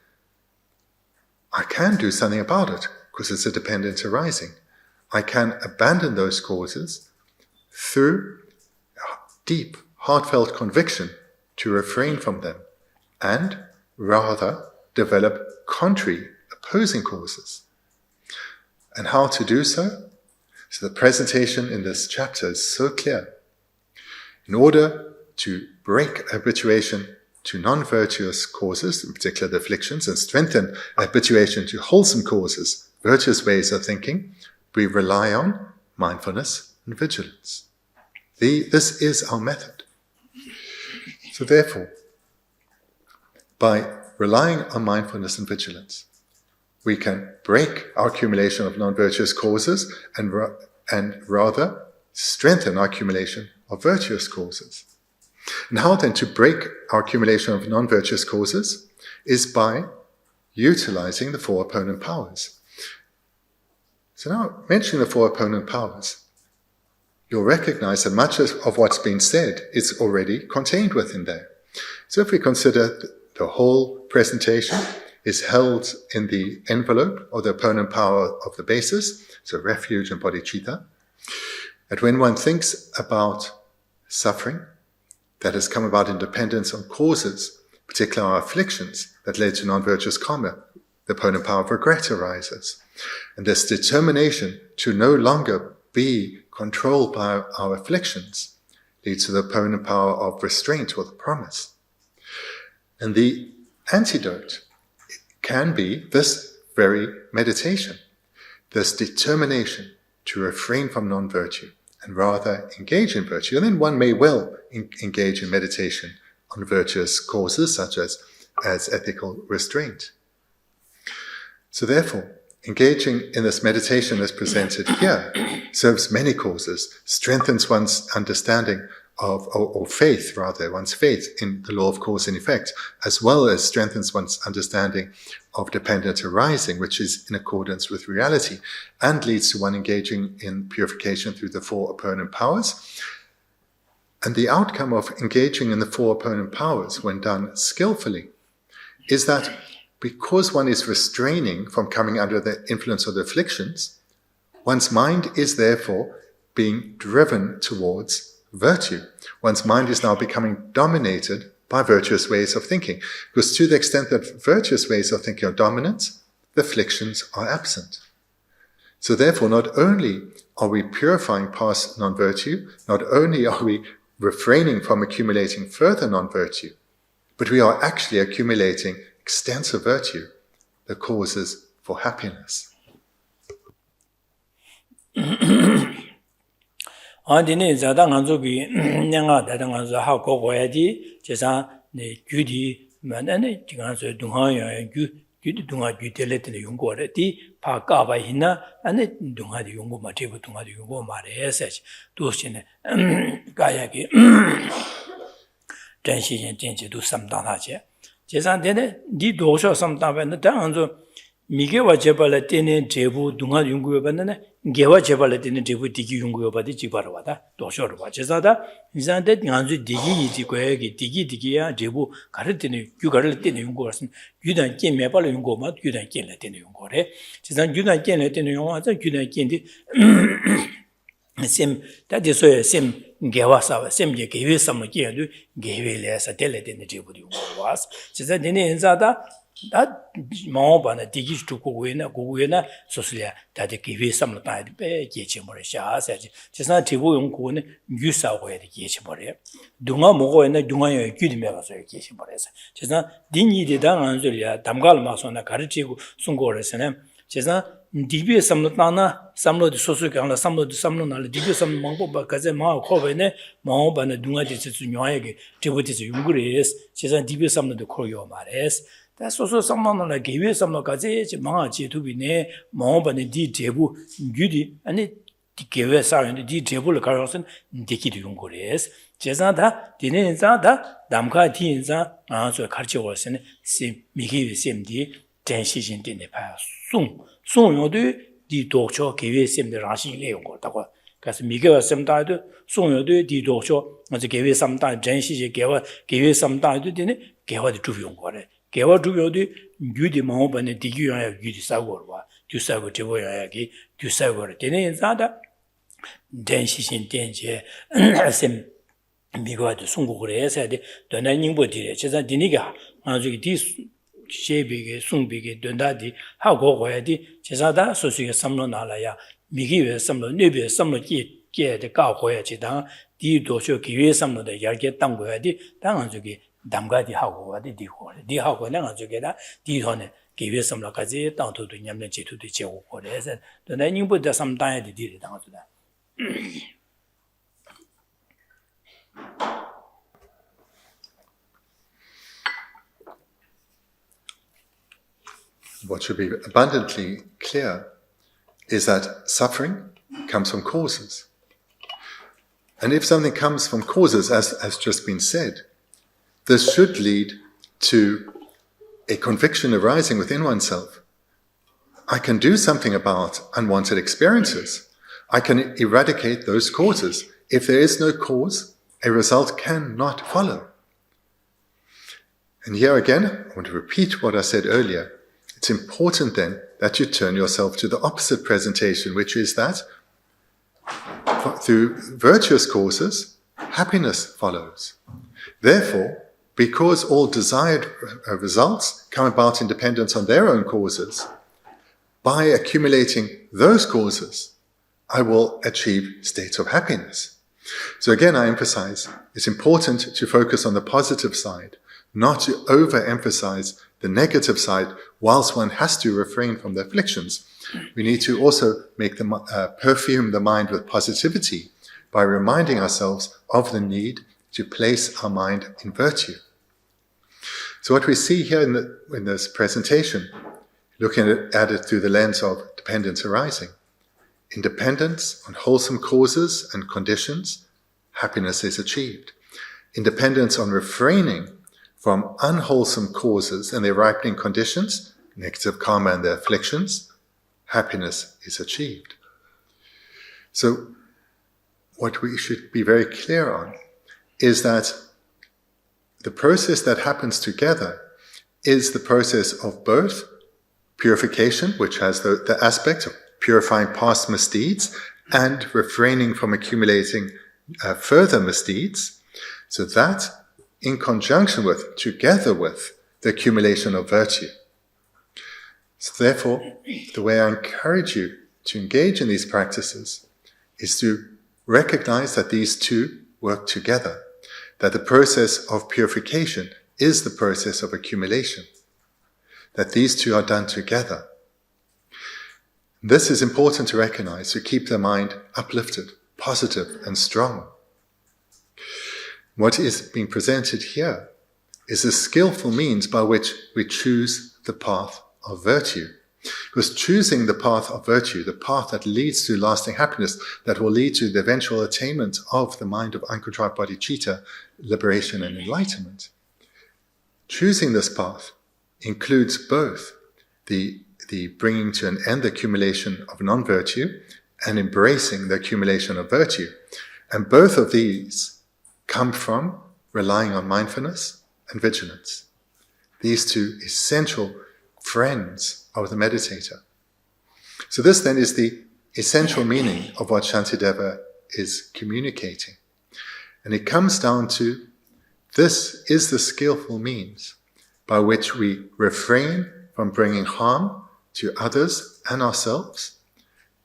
I can do something about it because it's a dependent arising. I can abandon those causes through deep, heartfelt conviction to refrain from them, and rather develop contrary, opposing causes. And how to do so? So the presentation in this chapter is so clear. In order to break habituation to non-virtuous causes, in particular the afflictions, and strengthen habituation to wholesome causes, virtuous ways of thinking, we rely on mindfulness and vigilance. This is our method. So therefore, by relying on mindfulness and vigilance, we can break our accumulation of non-virtuous causes and rather strengthen our accumulation of virtuous causes. And how then to break our accumulation of non-virtuous causes is by utilizing the four opponent powers. So now, mentioning the four opponent powers, you'll recognize that much of what's been said is already contained within there. So if we consider the whole presentation is held in the envelope of the opponent power of the basis, so refuge and bodhicitta, that when one thinks about suffering that has come about in dependence on causes, particularly our afflictions that led to non-virtuous karma, the opponent power of regret arises. And this determination to no longer be controlled by our afflictions leads to the opponent power of restraint or the promise. And the antidote can be this very meditation, this determination to refrain from non-virtue and rather engage in virtue. And then one may well engage in meditation on virtuous causes such as ethical restraint. So therefore, engaging in this meditation as presented here serves many causes, strengthens one's understanding of, or faith rather, one's faith in the law of cause and effect, as well as strengthens one's understanding of dependent arising, which is in accordance with reality, and leads to one engaging in purification through the four opponent powers. And the outcome of engaging in the four opponent powers, when done skillfully, is that because one is restraining from coming under the influence of the afflictions, one's mind is therefore being driven towards virtue. One's mind is now becoming dominated by virtuous ways of thinking, because to the extent that virtuous ways of thinking are dominant, the afflictions are absent. So therefore, not only are we purifying past non-virtue, not only are we refraining from accumulating further non-virtue, but we are actually accumulating extensive virtue, the causes for happiness. Andine zada nganzo bi nyanga da nganzo ha ko go yadi jesa ne gyudi manane jinganzo dungha ya gyudi dungha gyudele de yonggo re di pa ka ba hina ane dungha de yonggo ma tebu dungha de yonggo ma re sa do shin ga ya gi dan shi yin jin ji du sam da na je jesa de di do sho sam da ba ne da nganzo 미게와 제발에 때는 제부 동아 연구해 봤는데 게와 제발에 때는 제부 디기 연구해 봐도 지바로 와다 도셔로 봐 제사다 이산데 간주 디기 이지 거기 디기야 제부 가를 때는 규가를 때는 연구하신 유단 께 매발로 연구마 유단 께래 때는 연구래 제사 유단 께래 때는 연구하자 유단 께인데 셈 다디소에 셈 게와사 셈게 게외 삼을 께도 게외래서 될 때는 제부도 연구와서 제사 되는 인자다 다 마오바나 디기스 두고고이나 고고이나 소슬이야 다데 기회 삼을 따야 돼 예치 버려샤 사지 제사 디고 용고는 유사고야 돼 예치 버려 둥아 먹어야 둥아에 귀디메 가서 예치 버려서 제사 딘이데당 안줄이야 담갈 마소나 가르치고 순고래서는 제사 디비에 삼을 따나 삼로도 소수강나 삼로도 삼로나를 디비 삼 먹고 가제 마 코베네 마오바나 둥아디스 중요하게 디보디스 용그레스 제사 디비 삼로도 코요 말레스 다 소소 삼만나 개외 삼만까지 망아 제투비네 마오바네 디 제부 규디 아니 디 개외 사연데 디 제부를 가려선 디기도 용거레스 제자다 디네자다 담카 디인자 아저 가르쳐 왔으니 시 미기위 셈디 전시신디네 봐 송용도 디 독초 개외 셈데 라신 내용 거다고 그래서 미개와 셈다도 송용도 디 독초 아저 개외 삼다 전시제 개외 삼다도 되네 개화도 두 용거래 개와 두요디 유디 마오바네 디기야야 유디 사고와 두사고 제보야야기 두사고를 되는 인사다 덴시신 덴제 셈 미국에도 송국을 해서 돼 돈의 닝보디래 제가 디니가 아주 디 셰비게 송비게 돈다디 하고 거야디 제사다 소수게 삼로 나라야 미기에 삼로 네비에 삼로 끼게 가고야지 당 디도쇼 기회 삼로데 열게 땅 거야디 당은 저기 담가디 하고 와디 디하고 내가 저게다 디선에 기회 삼로까지 땅도도 냠내 제도도 제고 거래서 돈의 닝보다 삼단에 디디 당하다 What should be abundantly clear is that suffering comes from causes. And if something comes from causes, as has just been said, this should lead to a conviction arising within oneself. I can do something about unwanted experiences. I can eradicate those causes. If there is no cause, a result cannot follow. And here again, I want to repeat what I said earlier. It's important then that you turn yourself to the opposite presentation, which is that through virtuous causes, happiness follows. Therefore, because all desired results come about in dependence on their own causes, by accumulating those causes, I will achieve states of happiness. So again, I emphasize, it's important to focus on the positive side, not to overemphasize the negative side, whilst one has to refrain from the afflictions. We need to also make perfume the mind with positivity by reminding ourselves of the need to place our mind in virtue. So what we see here in this presentation, looking at it through the lens of dependence arising, in dependence on wholesome causes and conditions, happiness is achieved. In dependence on refraining from unwholesome causes and their ripening conditions, negative karma and their afflictions, happiness is achieved. So what we should be very clear on is that the process that happens together is the process of both purification, which has the aspect of purifying past misdeeds and refraining from accumulating further misdeeds, so that in conjunction with, together with, the accumulation of virtue. So therefore, the way I encourage you to engage in these practices is to recognize that these two work together, that the process of purification is the process of accumulation, that these two are done together. This is important to recognize, to keep the mind uplifted, positive, and strong. What is being presented here is a skillful means by which we choose the path of virtue. Because choosing the path of virtue, the path that leads to lasting happiness, that will lead to the eventual attainment of the mind of uncontrived bodhicitta, liberation and enlightenment. Choosing this path includes both the bringing to an end the accumulation of non-virtue and embracing the accumulation of virtue. And both of these come from relying on mindfulness and vigilance. These two essential friends of the meditator. So this then is the essential meaning of what Shantideva is communicating. And it comes down to, this is the skillful means by which we refrain from bringing harm to others and ourselves,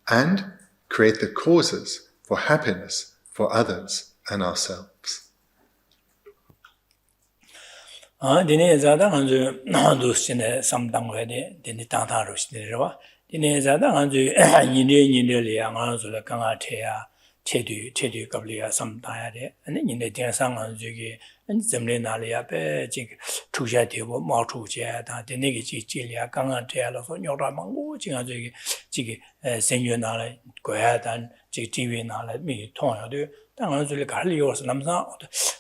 and create the causes for happiness for others and ourselves. Dine zada anju do sine samdang wede dine tanta ro sine ro dine zada anju nyinde le anga so la kanga theya chedu kabli ya samdaya de ane nyinde tin sang anju ge zemle na le ya pe ji chuja de bo ma chu jia da dine ge ji le ya kanga theya lo so nyo da mang wo ji anju ge ji ge sen yue na le go ya dan ji ji yue na le mi tong ya de 당은 저기 갈리오스 남산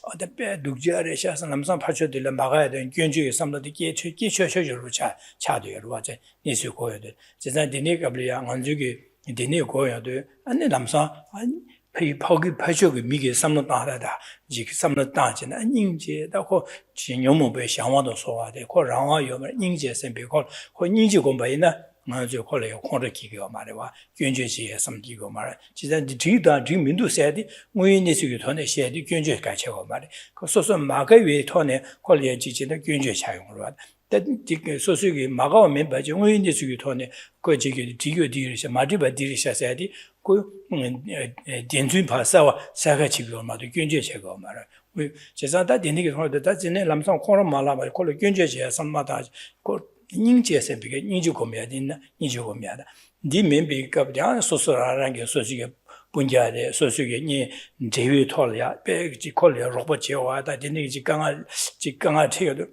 어때 독자를 샤서 남산 파셔들 막아야 되는 견주의 삼도디 끼쳐셔셔로 차도요 와제 예수 고여들 제가 디네가 블리야 안주기 디네 고여들 안내 남산 이 파기 파셔기 미게 삼도 따라다 이 삼도 따지나 인제다고 진용모배 상황도 소화돼 고 랑화 요면 인제 선배고 고 인지 공부이나 ngajo khole khore ki go mare wa gyönje ji samdi go mare jidan ji mindu saidi ngui ni su thone shedi gyönje ka che go mare ko so so ma ga wi thone khole ji ji de gyönje cha yong ro da dik so su gi ma ga men ba ji ngui ni su thone ko ji gi di go di sha ma di ba di sha saidi ko dian zun pa sa wa sa ga chi go ma de gyönje che go mare 제사다 되는 게 그런데 진에 남성 코로 말아봐 콜로 견제제 삼마다 고 닝제세 비게 닝주 고미야 된다 닝주 고미야 니 멤비가 그냥 소소라는 게 소식에 분자데 소식에 니 제외 털이야 배지 콜려 로봇 제와다 되는 게 직강아 태여도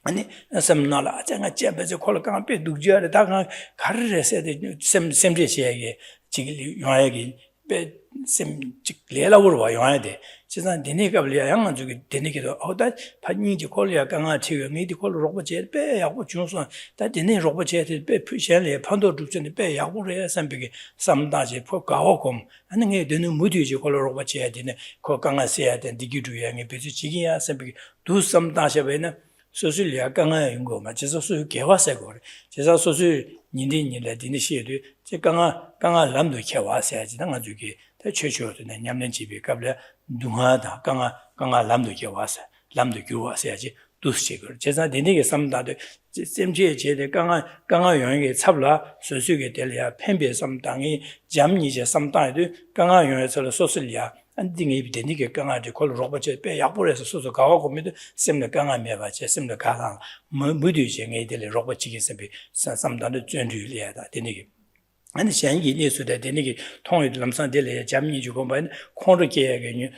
아니 섬나라 제가 제베지 콜로 강아 배 누지야데 다가 가르레세 셈제시에게 지금 요하기 sem lela urwa yoade 지난 데네가 블리아 양만 주기 데네기도 어다 판니지 콜리아 강아 치고 미디 콜 로봇제 빼 야고 중소 다 데네 로봇제 빼 푸션에 판도 죽전에 빼 야고래 삼비게 삼다지 포가오고 하는 게 되는 무디지 콜 로봇제 되네 코 강아 세야 된 디기도 양이 베지 지기야 삼비게 두 삼다셔베는 소술이야 강아 연구 맞아서 수 개화세고 제가 소술 니네 디니시에도 제 강아 람도 개화세야지 나 가지고 최초도 냠는 집에 갑래 누하다 강아 람도 개와서 람도 교와서야지 두스식을 제가 되게 삼다도 셈지에 제대 강아 용에게 잡라 소수게 될이야 펜비에 삼당이 잠니제 삼당에도 강아 용에서 소슬이야 안딩이 되게 강아지 콜 로봇에 빼 약불에서 소소 가고 보면 셈을 강아 매바체 셈을 가랑 무디쟁에 될 로봇이 셈비 삼당도 전주리야다 되게 아니 현기 예수대 되는 통일 남산들에 잠이 주고 봐 콘르게게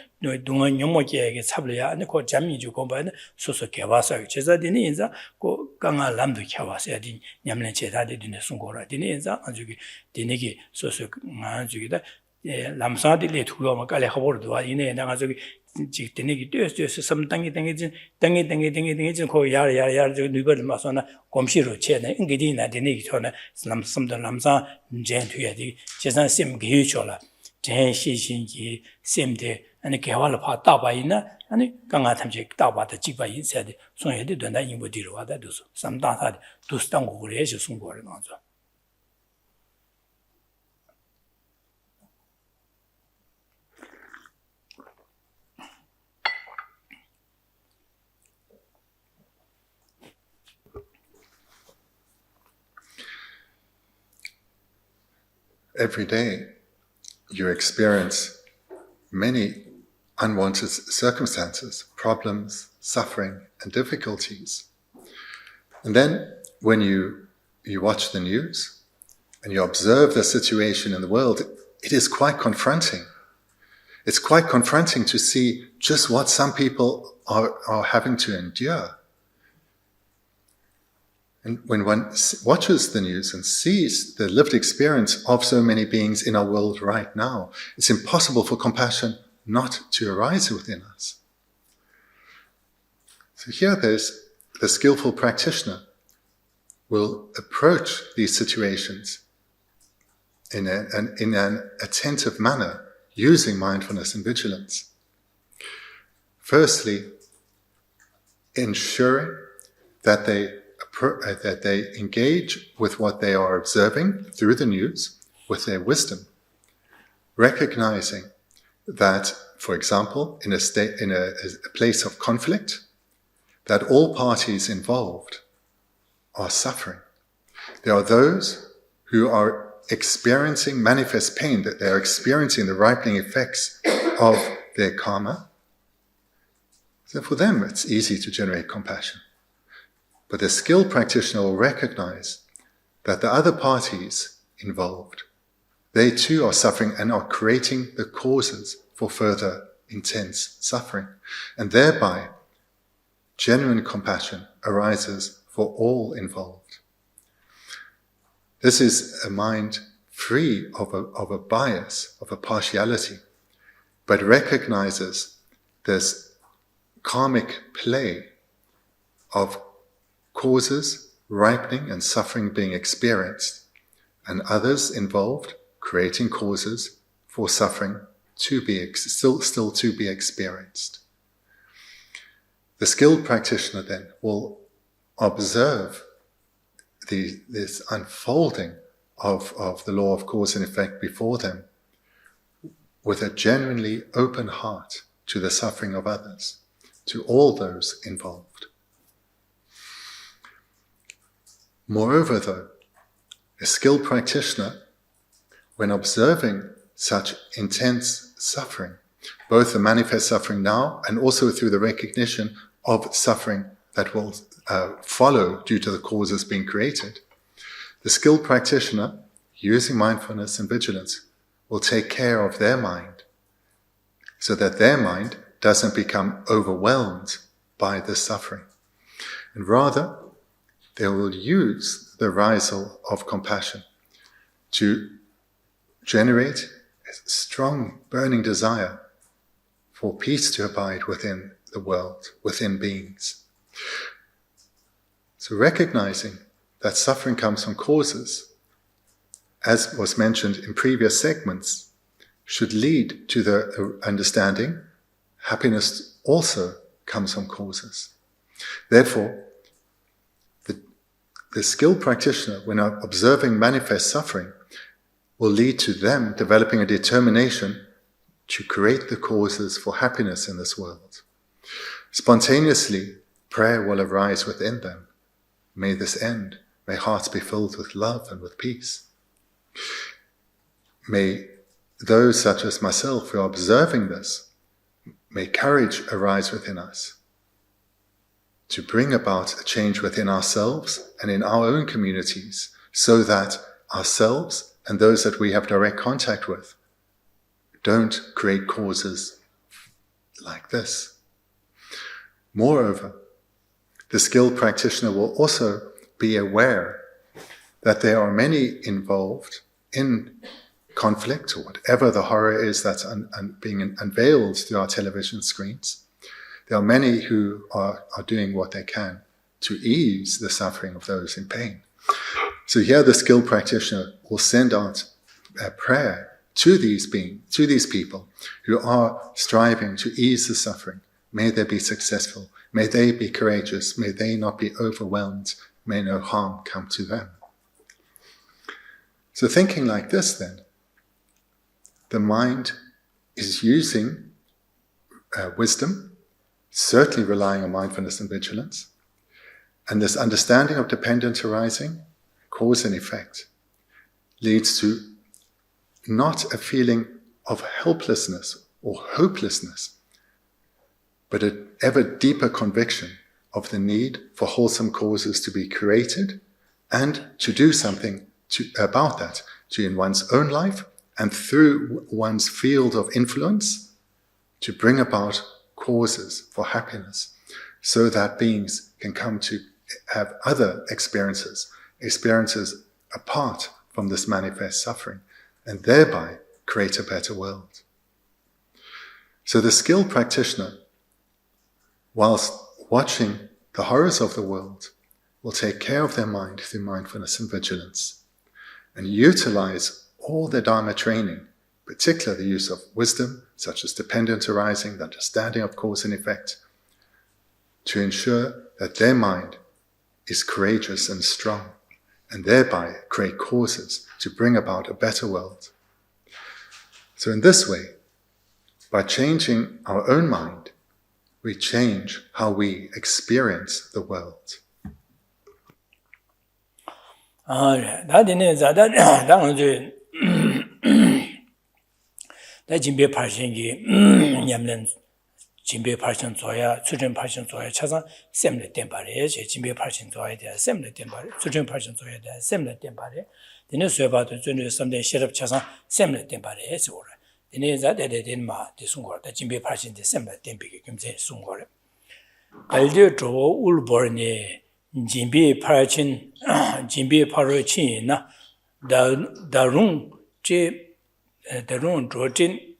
동안 영모게게 잡려야 아니 그 잠이 주고 봐 소소 개와서 제자들이 인자 그 강아 람도 개와서야 돼 냠는 제자들이 되는 순고라 되는 인자 아주기 되는게 소소 아주기다 남산들이 두고 막래 하버도 와 이내 내가 저기 되는게 되어서 삼당이 당이 그 야야 저 누가 맞서나 검시로 채네 인기디나 되는 저는 남섬들 남산 젠투야디 제산 심 기초라 제시신기 심데 아니 개발을 봐 따바이나 아니 강아 탐지 따바다 지바 인사데 손에도 된다 인부디로 와다 두서 삼당사데 두스당고 그래서 송고를 나죠. Every day, you experience many unwanted circumstances, problems, suffering, and difficulties. And then, when you watch the news and you observe the situation in the world, it is quite confronting. It's quite confronting to see just what some people are having to endure. And when one watches the news and sees the lived experience of so many beings in our world right now, it's impossible for compassion not to arise within us. So here there's the skillful practitioner will approach these situations in an attentive manner, using mindfulness and vigilance. Firstly, ensuring that they engage with what they are observing through the news with their wisdom, recognizing that, for example, in a place of conflict, that all parties involved are suffering. There are those who are experiencing manifest pain, that they are experiencing the ripening effects of their karma. So for them, it's easy to generate compassion. But the skilled practitioner will recognize that the other parties involved, they too are suffering and are creating the causes for further intense suffering. And thereby, genuine compassion arises for all involved. This is a mind free of a bias, of a partiality, but recognizes this karmic play of causes, ripening and suffering being experienced, and others involved creating causes for suffering to be still to be experienced. The skilled practitioner then will observe this unfolding of the law of cause and effect before them with a genuinely open heart to the suffering of others, to all those involved. Moreover, though, a skilled practitioner, when observing such intense suffering, both the manifest suffering now and also through the recognition of suffering that will follow due to the causes being created, the skilled practitioner, using mindfulness and vigilance, will take care of their mind so that their mind doesn't become overwhelmed by this suffering. And rather, they will use the arisal of compassion to generate a strong burning desire for peace to abide within the world, within beings. So recognizing that suffering comes from causes, as was mentioned in previous segments, should lead to the understanding happiness also comes from causes. Therefore, the skilled practitioner, when observing manifest suffering, will lead to them developing a determination to create the causes for happiness in this world. Spontaneously, prayer will arise within them. May this end. May hearts be filled with love and with peace. May those such as myself who are observing this, may courage arise within us to bring about a change within ourselves and in our own communities, so that ourselves and those that we have direct contact with don't create causes like this. Moreover, the skilled practitioner will also be aware that there are many involved in conflict, or whatever the horror is that's being unveiled through our television screens. There are many who are doing what they can to ease the suffering of those in pain. So here the skilled practitioner will send out a prayer to these people who are striving to ease the suffering. May they be successful. May they be courageous. May they not be overwhelmed. May no harm come to them. So thinking like this then, the mind is using wisdom, certainly relying on mindfulness and vigilance, and this understanding of dependent arising, cause and effect, leads to not a feeling of helplessness or hopelessness, but an ever deeper conviction of the need for wholesome causes to be created and to do something about that, in one's own life and through one's field of influence, to bring about causes for happiness, so that beings can come to have other experiences apart from this manifest suffering, and thereby create a better world. So the skilled practitioner, whilst watching the horrors of the world, will take care of their mind through mindfulness and vigilance, and utilize all their Dharma training, particularly the use of wisdom, such as dependent arising, the understanding of cause and effect, to ensure that their mind is courageous and strong, and thereby create causes to bring about a better world. So in this way, by changing our own mind, we change how we experience the world. 다 진배 발생기 냠는 진배 발생 조야 수준 발생 조야 차상 셈을 땜바래 제 진배 발생 조야에 대한 셈을 땜바래 수준 발생 조야에 대한 셈을 땜바래 되는 수여봐도 전에 섬대 시럽 차상 셈을 땜바래 저라 되는 자대대된 마 대순거 다 진배 발생데 셈을 땜비게 금세 순거래 알려 줘 울버니 진배 발신 진배 발신이나 다룬 제 다룬 조진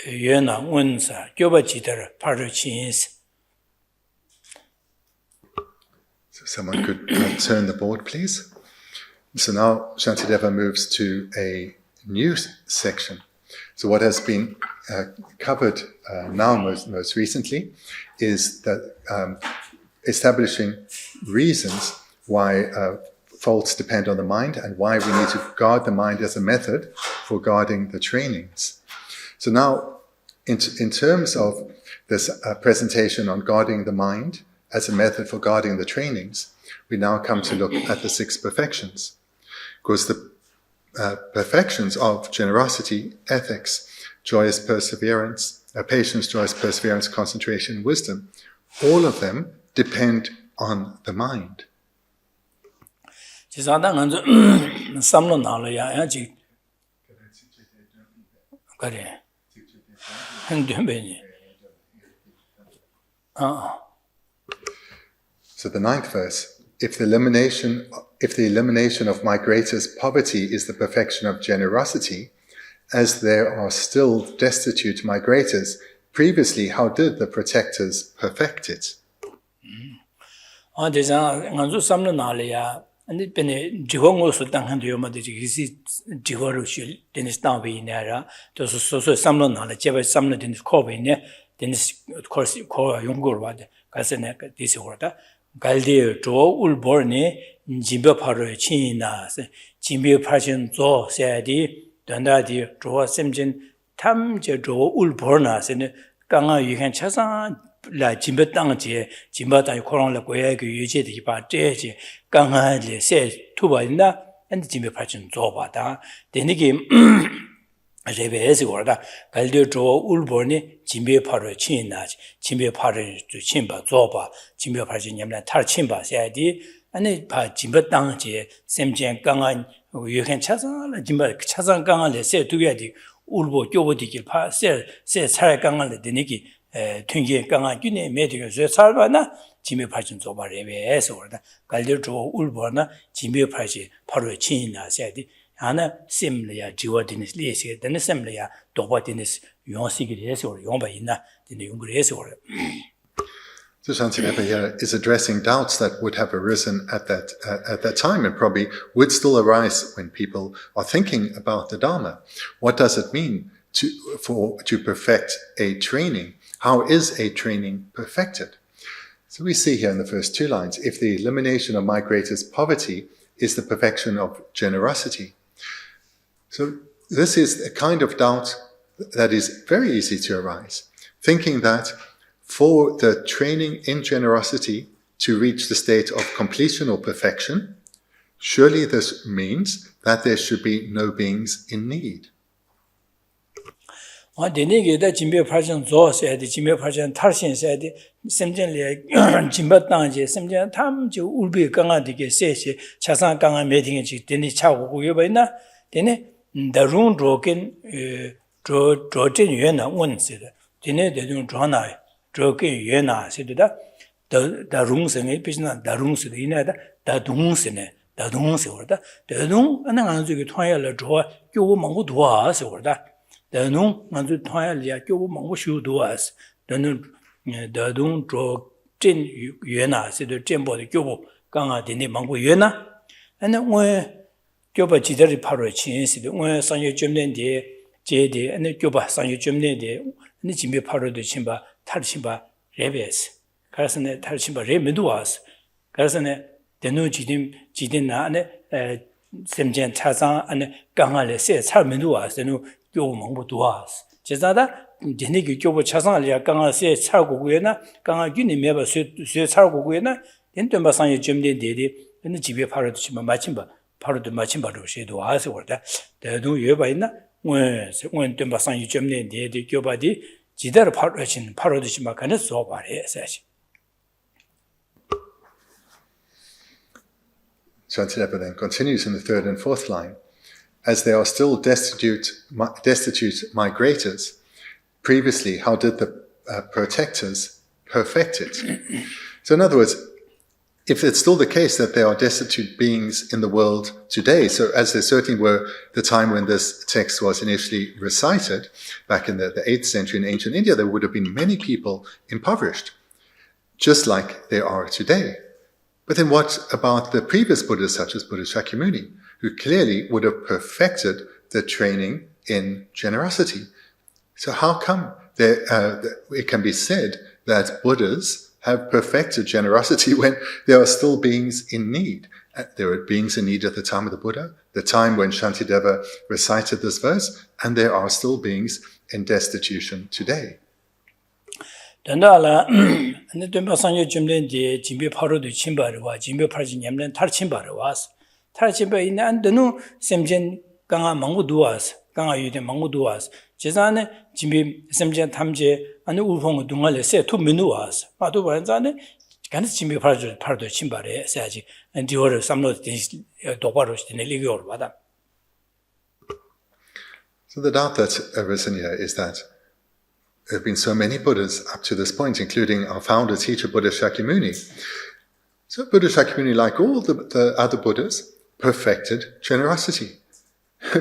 예나 원사 교바지들 파르치인스. So someone could turn the board, please. So now Shantideva moves to a new section. So what has been covered now most recently is that establishing reasons why faults depend on the mind and why we need to guard the mind as a method for guarding the trainings. So now, in terms of this presentation on guarding the mind as a method for guarding the trainings, we now come to look at the 6 perfections. Because the perfections of generosity, ethics, joyous perseverance, patience, joyous perseverance, concentration, wisdom, all of them depend on the mind. So the 9th verse, if the elimination of migrators' poverty is the perfection of generosity, as there are still destitute migrators, previously how did the protectors perfect it? 갈디에 조 울보니 진배 파로 친이나 진배 파신 조 세디 단다디 조 셈진 탐제 조 울보나세네 강아 유한 차상 라 진배 땅제 진바다 코로나 고야의 유제의 바 제지 강아리 세 투바인다 엔드 진배 파신 조바다 데니기 레베스 거다 갈디에 조 울보니 진배 파로 친이나 진배 파로 친바 조바 진배 파신 냠나 탈 친바 세디 아니 바 진배 땅제 셈진 강아 유한 차상 진바 차상 강아리 세 두야디 울보 교보디길 파세 차례 강아리 데니기 튕기 강아 균에 매디가 살바나 진배 파신 조바 레베스 거다 갈디에 조 울보나 진배 파시 파로 친이나 세디 하나 심리야 지워디니스 리에시 되는 심리야 도바디니스 용시기리에서 용바 있나 되는 용그리에서 So Shantideva here is addressing doubts that would have arisen at that time and probably would still arise when people are thinking about the Dharma. What does it mean to perfect a training? How is a training perfected? So we see here in the first 2 lines, if the elimination of migrators' poverty is the perfection of generosity. So this is a kind of doubt that is very easy to arise, thinking that for the training in generosity to reach the state of completion or perfection, surely this means that there should be no beings in need. 데니게다 진배 발전 조세디 진배 발전 탈신세디 심전리 진배 땅제 심전 탐지 울비 강아디게 세시 차상 강아 메딩이 데니 차고 요바이나 데네 다룬 로겐 조진 유나 원세데 데네 대중 조나 조게 유나 세데다 다룬생에 비즈나 다룬스데 이나다 다둥스네 다둥스오다 대둥 안나가지고 통하여 조 교고 먹고 도와서다 대농 먼저 토야리아 교부 먹고 쉬도아스 너는 대동 조진 유나스도 전보의 교부 강아데니 먹고 유나 아니 왜 교부 지들이 바로 친시도 왜 상여 점된데 제데 아니 교부 상여 점된데 아니 진비 바로도 친바 탈친바 레베스 그래서네 탈친바 레메도아스 그래서네 대노 지딘나 안에 셈젠 차상 안에 강아레 세 살면도아스 대노 교부 먹고 도와스 제자다 데니기 교부 차상을 강아 세 차고고에나 강아 균이 매바 세 차고고에나 엔템바 상에 점된데디 근데 집에 바로도 치면 마침바 바로도 마침바로 쉐도 와서 그러다 대도 예바 있나 왜 엔템바 상에 점된데디 교바디 지대로 바로 친 바로도 치면 가는 소 말해 사실. Shantideva then continues in the 3rd and 4th line. As there are still destitute migrators, previously, how did the protectors perfect it? So in other words, if it's still the case that there are destitute beings in the world today, so as there certainly were the time when this text was initially recited, back in the 8th century in ancient India, there would have been many people impoverished, just like there are today. But then what about the previous Buddhas, such as Buddha Shakyamuni, who clearly would have perfected the training in generosity? So how come it can be said that Buddhas have perfected generosity when there are still beings in need? There were beings in need at the time of the Buddha, the time when Shantideva recited this verse, and there are still beings in destitution today. Dandala, and the Masanyo Jimden, Jimbe Paro de Chimbarwa, Jimbe Parjin Yamden, Tarchimbarwas, Tarchimba in and the new Semjen Ganga Manguduas, Ganga Yuden Manguduas, Jezane, Jimbe Semjen Tamje, and the Ulfong Dungale say 2 minuas, Paduanzane, Can Jimbe Pardo Chimbare, Saji, and the order some of these Dobaros in the Ligor, Vada. So the doubt that's arisen here is that there have been so many Buddhas up to this point, including our founder, teacher, Buddha Shakyamuni. So Buddha Shakyamuni, like all the other Buddhas, perfected generosity.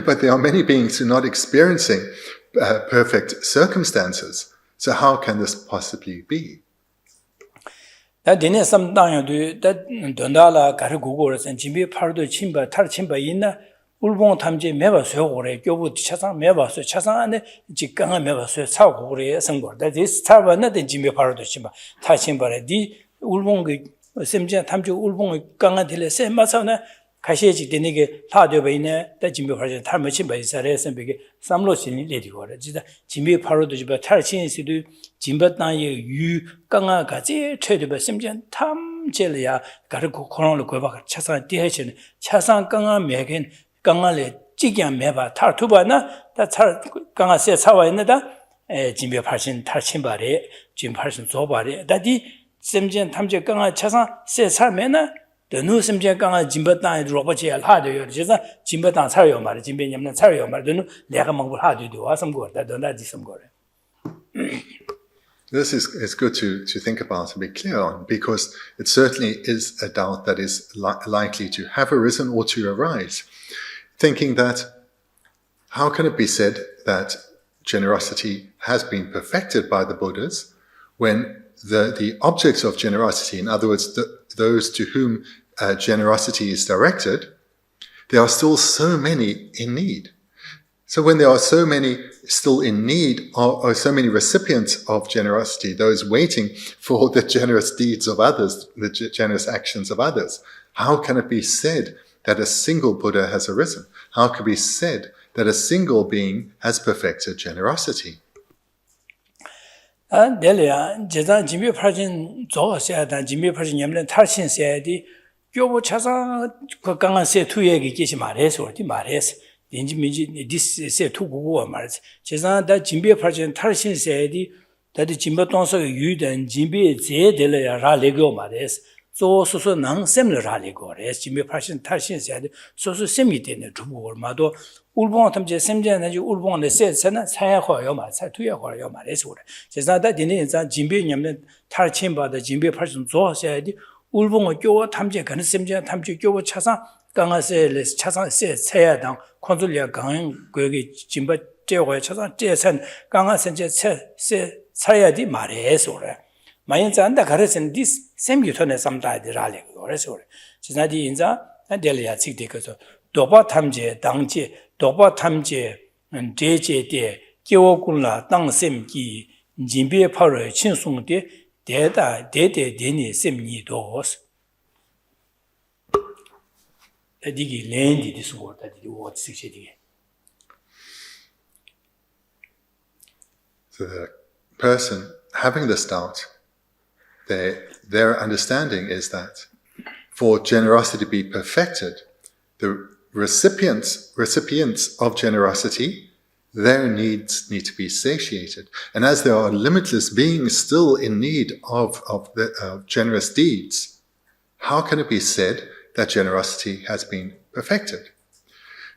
But there are many beings who are not experiencing perfect circumstances. So how can this possibly be? That didn't some down that Dondala Garigogors and Jimmy Pardo Chimba, Tarchimba Ina. 울봉 탐지 매버서 오래 교부 차상 매버서 차상안에 직강을 매버서 사고 오래 성거 that is starvan나 된 짐에 바로도 심바 타심바래 디 울봉 그 샘제 탐지 울봉 강한 딜에 샘마서나 가시지 되는게 타되베네 다 짐에 바로 타머치 바이사레 샘베게 삼로신이 레디고라 지다 짐에 바로도 집에 탈신시도 짐바당의 유 강아 가지 최대바 샘제 탐제려야 가르고 코로나로 거바 차상 뒤해지는 차상 강아 매겐 강아래 찌기한 매바 탈투바나 다 강아세 사와 있는다 진배 팔신 탈친바래 진 팔신 조바래 다디 샘전 탐제 강아 차상 세 살면은 더누 샘전 강아 진배당 로버지 하도요 그래서 진배당 살요 말이 진배님은 살요 말도 내가 먹을 하도도 와섬고 다더나지 섬고래. This is good to think about and be clear on, because it certainly is a doubt that is likely to have arisen or to arise. Thinking that, how can it be said that generosity has been perfected by the Buddhas when the objects of generosity, in other words, those to whom generosity is directed, there are still so many in need. So when there are so many still in need, or so many recipients of generosity, those waiting for the generous deeds of others, the generous actions of others, how can it be said that a single Buddha has arisen? How can it be said that a single being has perfected generosity? 내려야 제가 진비 팔진 조사다 진비 팔진 염려 탈신세디 교부 차상 그 강한 세 투에게 계시 말해서 어디 말해서 인지민지 디세 투고고 말해서 제가 다 진비 팔진 탈신세디 다디 진비 동서 유된 진비 제들야 라레고 말해서 소소소 능 셈을 하려고 그래. 지금 팔신 탈신세야 소소 셈이 되네. 두고 얼마도 울봉 탐제 셈제는 울봉의 세세는 사야화요 말, 사투야화요 말해서 그래. 제사다 되는 인자 진비 냠는 탈친 받아 진비 팔신 조사야지 울봉의 교와 탐제 가는 셈제 탐제 교와 차상 강아세 차상 세 세야당 콘솔리아 강 거기 진바 제고야 차상 제선 강아센제 세 사야지 말해서 그래. 마인자 안다 가르친 디스 셈유턴에 삼다이라래 그래서 그래. 지나디 인자 안델리아 직대거서 도바 탐제 당제 도바 탐제 제제대 교고군라 당셈기 진비에 파로 친송대 대다 대대대니 셈니도스 디기 랜디 디스고다 디 워츠시디. So the person having this doubt, their understanding is that for generosity to be perfected, the recipients of generosity, their needs need to be satiated. And as there are limitless beings still in need of generous deeds, how can it be said that generosity has been perfected?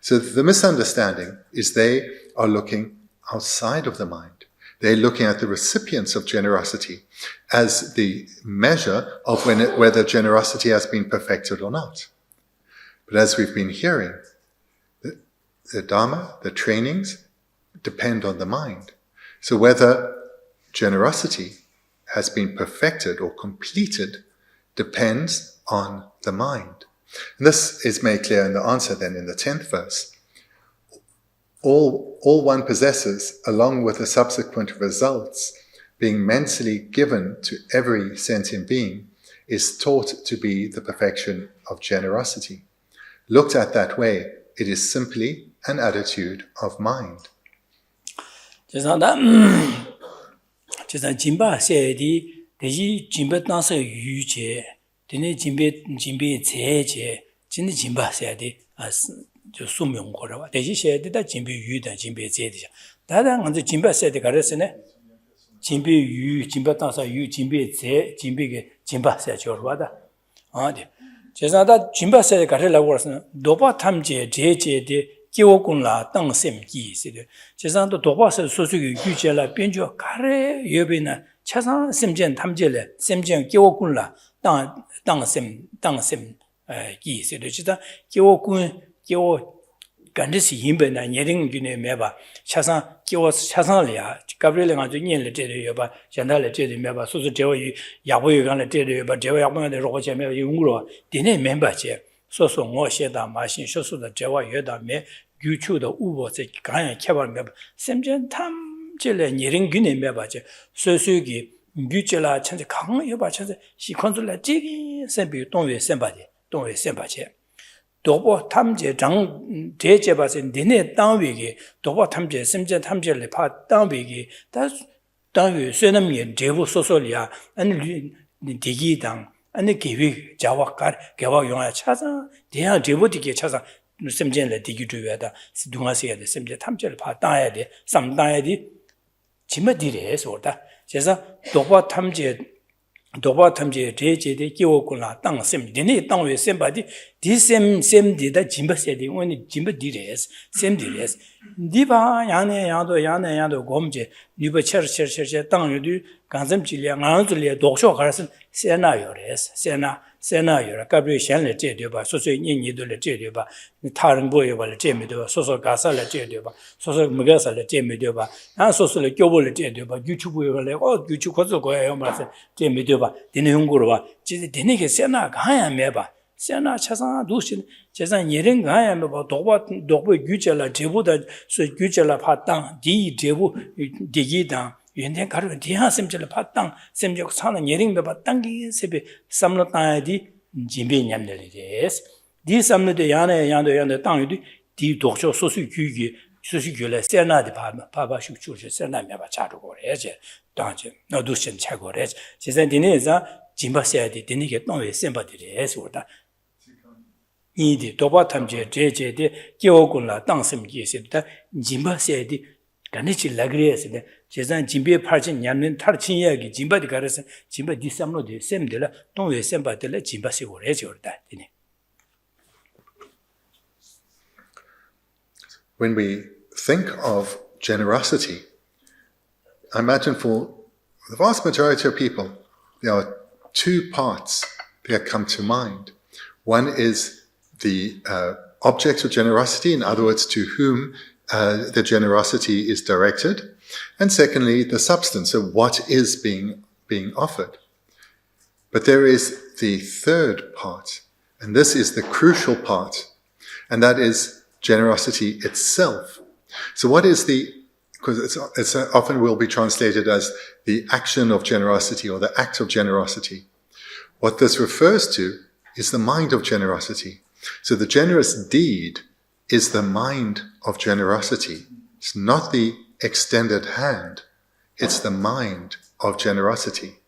So the misunderstanding is they are looking outside of the mind. They're looking at the recipients of generosity as the measure of whether generosity has been perfected or not. But as we've been hearing, the Dharma, the trainings, depend on the mind. So whether generosity has been perfected or completed depends on the mind. And this is made clear in the answer then in the 10th verse. All one possesses, along with the subsequent results, being mentally given to every sentient being, is taught to be the perfection of generosity. Looked at that way, it is simply an attitude of mind. 지산 진바 세디 대지 진바 땅서 유제 되네 진베 제제 진의 진바 세디 저 수명고라 대지 세디다 진베 유다 진베 제디자 다다 먼저 진바 세디 가르스네 진베 유 진바 땅서 유 진베 제 진베게 진바 세죠와다 아데 제사다 진바 세디 가르라고 그러스는 도바 탐제 제제데 기호군라 땅샘기 있어요. 제산도 도바서 소수기 규제라 변조 가래 여비나 차상 심전 탐제래 심전 기호군라 땅샘 기 있어요. 진짜 기호군 기호 간듯이 힘배나 예링균에 매봐 차상 기호 차상을이야 가브리엘이 가지고 년을 때려 봐 전달을 때려 매봐 소수 제와 야보에 간을 때려 봐 제와 야보에 로고체 매봐 용으로 되네 멤버제 소소 뭐시다 마신 소소의 제와 여다매 유추의 우보제 간에 개발매 샘전 탐제래 예링균에 매봐제 소수기 유제라 천재 강여 봐천재 시콘줄라 지기 샘비 동외 샘바제 도보 탐제 장 제제바세 니네 땅위기 도보 탐제 심제 탐제를 파 땅위기 다 땅위 쇠남이 제부 소소리아 아니 디기당 아니 기위 자와깔 개와 용아 찾아 대야 제부디게 찾아 심제를 디기주야다 동아시아의 심제 탐제를 파 땅해야 돼 삼땅해야 돼 지마디래서 오다 그래서 도보 탐제 제제의 기호군라 땅샘 니네 땅위 샘바디 디샘디다 짐바세디 오니 짐바디레스 샘디레스 디바 야네 곰제 니바 처처처 땅유디 간샘질이야 안줄이야 독쇼 가르스 세나요레스 세나요라 가브리 샹레 제되바 소소이 니니도레 제되바 다른 보여발 제메도 소소 가살레 제되바 소소 무가살레 제메되바 나 소소레 교볼레 제되바 유튜브에 발레 유튜브 거서 거예요 말세 제메되바 디네 용고로바 지데 디네게 세나 가야 매바 세나 차상 도시 제산 예른 가야 매바 도보 규제라 제보다 소 규제라 파땅 디 제보 디기당 연대 가르 디하 셈절 파땅 셈적 사는 예링 매바 땅기 세베 삼로 땅에디 진비 냠들이데스 디 삼로데 야네 땅에디 디 독쇼 소수 규규레 세나디 파바슈 추르 세나 매바 차르고 그래제 땅제 너도 신 차고래 제산 디네자 진바세야디 디니게 땅에 셈바디레스 오다 이디 도바 탐제 제제데 기호군라 땅sem기에서다 진바세야디 간이치 라그레스데 제산 진비에 팔진 냠는 탈친 이야기 진바디 가르서 진바 디삼로데 셈들라 동외 셈바들라 진바시 오래지오다 디네. When we think of generosity, I imagine for the vast majority of people, there are two parts that come to mind. One is the object of generosity, in other words, to whom the generosity is directed, and secondly, the substance of what is being offered. But there is the third part, and this is the crucial part, and that is generosity itself. So what is because it's often will be translated as the action of generosity or the act of generosity. What this refers to is the mind of generosity. So the generous deed is the mind of generosity. It's not the extended hand. It's the mind of generosity.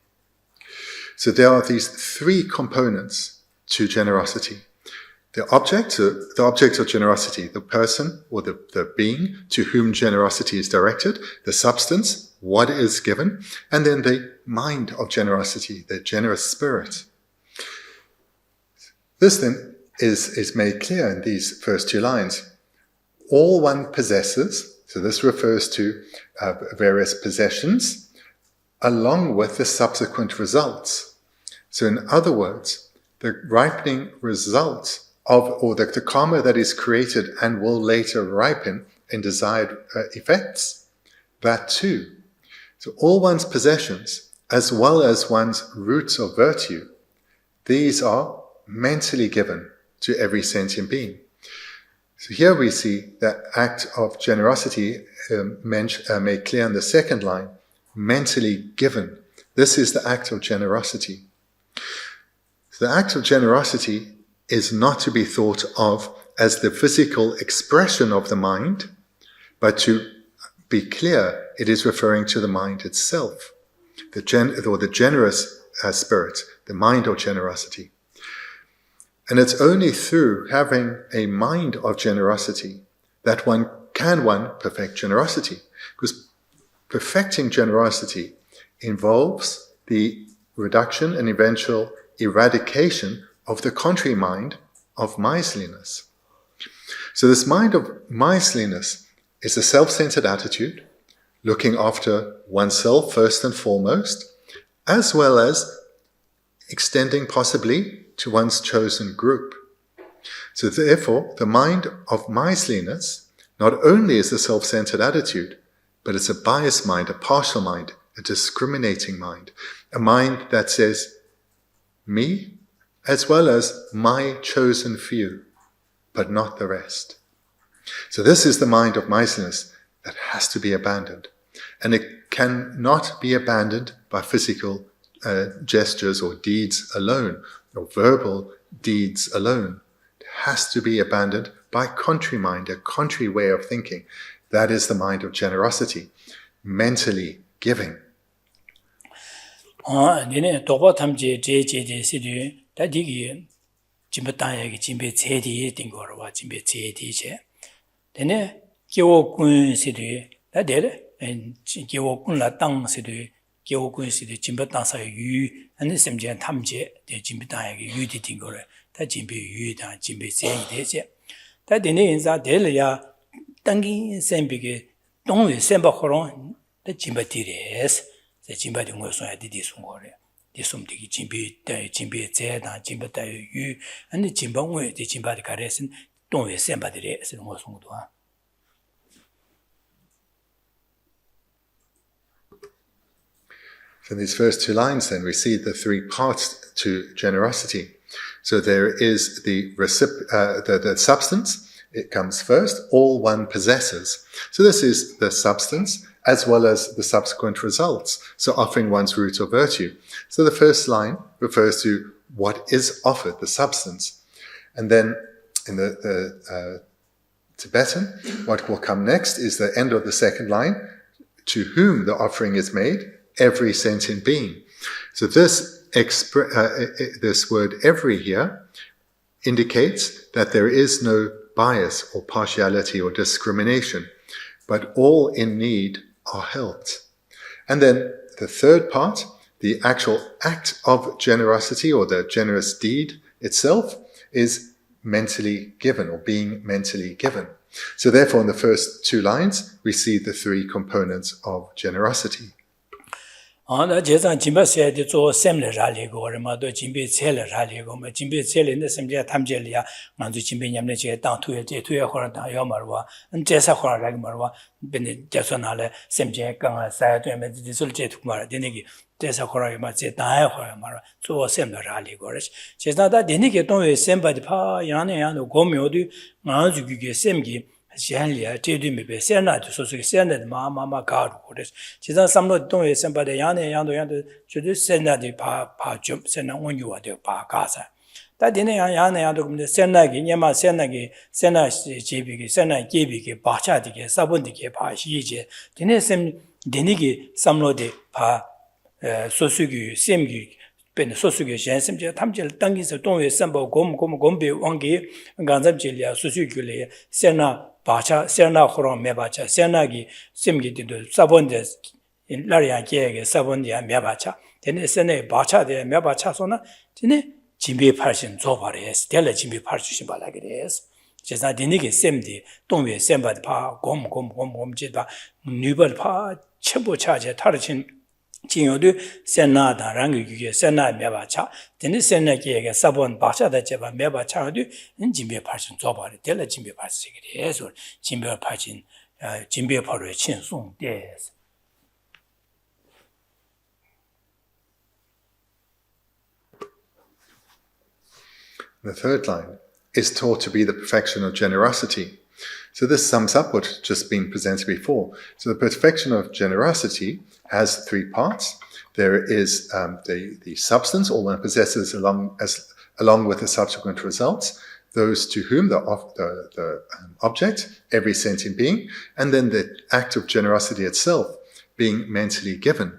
So there are these three components to generosity. The object of generosity, the person or the being to whom generosity is directed, the substance, what is given, and then the mind of generosity, the generous spirit. This then is made clear in these first two lines. All one possesses, so this refers to various possessions, along with the subsequent results. So in other words, the ripening result or the karma that is created and will later ripen in desired effects, that too. So all one's possessions, as well as one's roots of virtue, these are mentally given to every sentient being. So here we see that act of generosity made clear in the second line, mentally given. This is the act of generosity. So the act of generosity is not to be thought of as the physical expression of the mind, but to be clear, it is referring to the mind itself, the generous spirit, the mind of generosity. And it's only through having a mind of generosity that one can perfect generosity. Because perfecting generosity involves the reduction and eventual eradication of the contrary mind of miserliness. So this mind of miserliness is a self-centered attitude, looking after oneself first and foremost, as well as extending possibly to one's chosen group. So therefore, the mind of miserliness not only is a self-centered attitude, but it's a biased mind, a partial mind, a discriminating mind, a mind that says, me, as well as my chosen few, but not the rest. So this is the mind of miserliness that has to be abandoned. And it cannot be abandoned by physical gestures or deeds alone, or verbal deeds alone. It has to be abandoned by contrary mind, a contrary way of thinking. That is the mind of generosity, mentally giving. Dine doba tamje je sidu da digi jimba tanya jimbe cedi dingorwa jimbe cedi je. Dine gyo kun sidu da dele gyo kun la tang sidu gyo kun sidu jimba tangsa yu ane semjen tamje de jimba tanya yu di dingore da jimbe yu da jimbe cedi de je. Da dine inza dele ya tangi sembe ge dongwe semba khoron da jimba tires. Jimba de ngo soya di sungore di sumdigi jimbe zeda jimba da yu and jimba ngwe di jimba de karesin dongwe semba de re sen ngo sungdo. So in these first two lines then we see the three parts to generosity. So there is the substance, it comes first, all one possesses. So this is the substance as well as the subsequent results. So offering one's root or virtue. So the first line refers to what is offered, the substance. And then in the Tibetan, what will come next is the end of the second line, to whom the offering is made, every sentient being. So this word every here indicates that there is no bias or partiality or discrimination, but all in need are helped. And then the third part, the actual act of generosity or the generous deed itself is mentally given or being mentally given. So therefore in the first two lines we see the three components of generosity. Da jezang jimba se de zo semle rali go re ma do jimbe cele rali go ma jimbe cele ne semje tamje li ya ma zo jimbe nyamne je dang tu ye je tu ye ho da yo ma ro en je sa ho ra ma ro ben je so na le semje gang sa de me de sul je tu ma de ne gi je sa ho ra ma je da ya ho ma ro zo semle rali go re je na da de ne ge dong ye semba de pa ya ne ya no go myo du ma zu gi ge semgi Shanlia, Tidimibe, Sena, so Sena, Mamma Gardis. She's not some not doing somebody, Yan, should send the pa jump, send on you at the pa casa. That in Yana, the Senagi, Yama Senagi, Sena Jibiki, Sena Gibiki, Bachatiki, Sabundiki, Pa Shiji, Dinesem Denigi, some no de pa Sosugi, Simgi. Ben Sosugi, Shansim, Tamjil, Tangis, Tongue, Sambo, Gombe, Wangi, Ganzamjilia, Susuguli, Sena, Bacha, Sena Horon, Mebacha, Senagi, Simgi, Sabondes, in Larian Kieg, Sabondia, Mebacha, then Sene, Bacha, the Mebacha Sona, Tine, Jimby Parson, Zovares, Tell a Jimby Parson like it is. Just not the nigger Semdi, don't be Semba Pa, Gom, Jeba, Nubal Pa, Chimbo Charge, Tarchin. Jinyodu Sena da Rangi Sena Mebacha, then Sena Kiega Sabon Bacha that Jeva Mebacha do, and Jimbe Parson Zobari, tell a Jimbe Parson, yes, or Jimbe Parson, Jimbe Parson Chin Sung, yes. The third line is taught to be the perfection of generosity. So this sums up what's just been presented before. So the perfection of generosity has three parts. There is the substance, all one possesses along with the subsequent results, those to whom the object, every sentient being, and then the act of generosity itself being mentally given.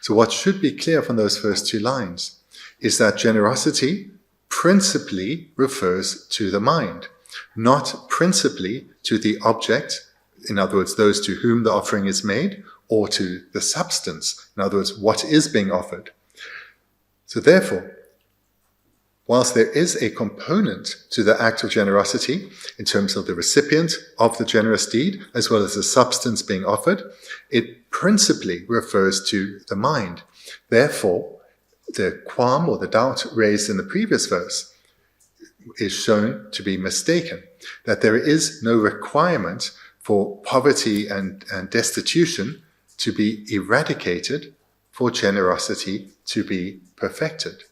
So what should be clear from those first two lines is that generosity principally refers to the mind, not principally to the object, in other words, those to whom the offering is made, or to the substance, in other words, what is being offered. So therefore, whilst there is a component to the act of generosity in terms of the recipient of the generous deed, as well as the substance being offered, it principally refers to the mind. Therefore, the qualm or the doubt raised in the previous verse is shown to be mistaken, that there is no requirement for poverty and destitution to be eradicated for generosity to be perfected.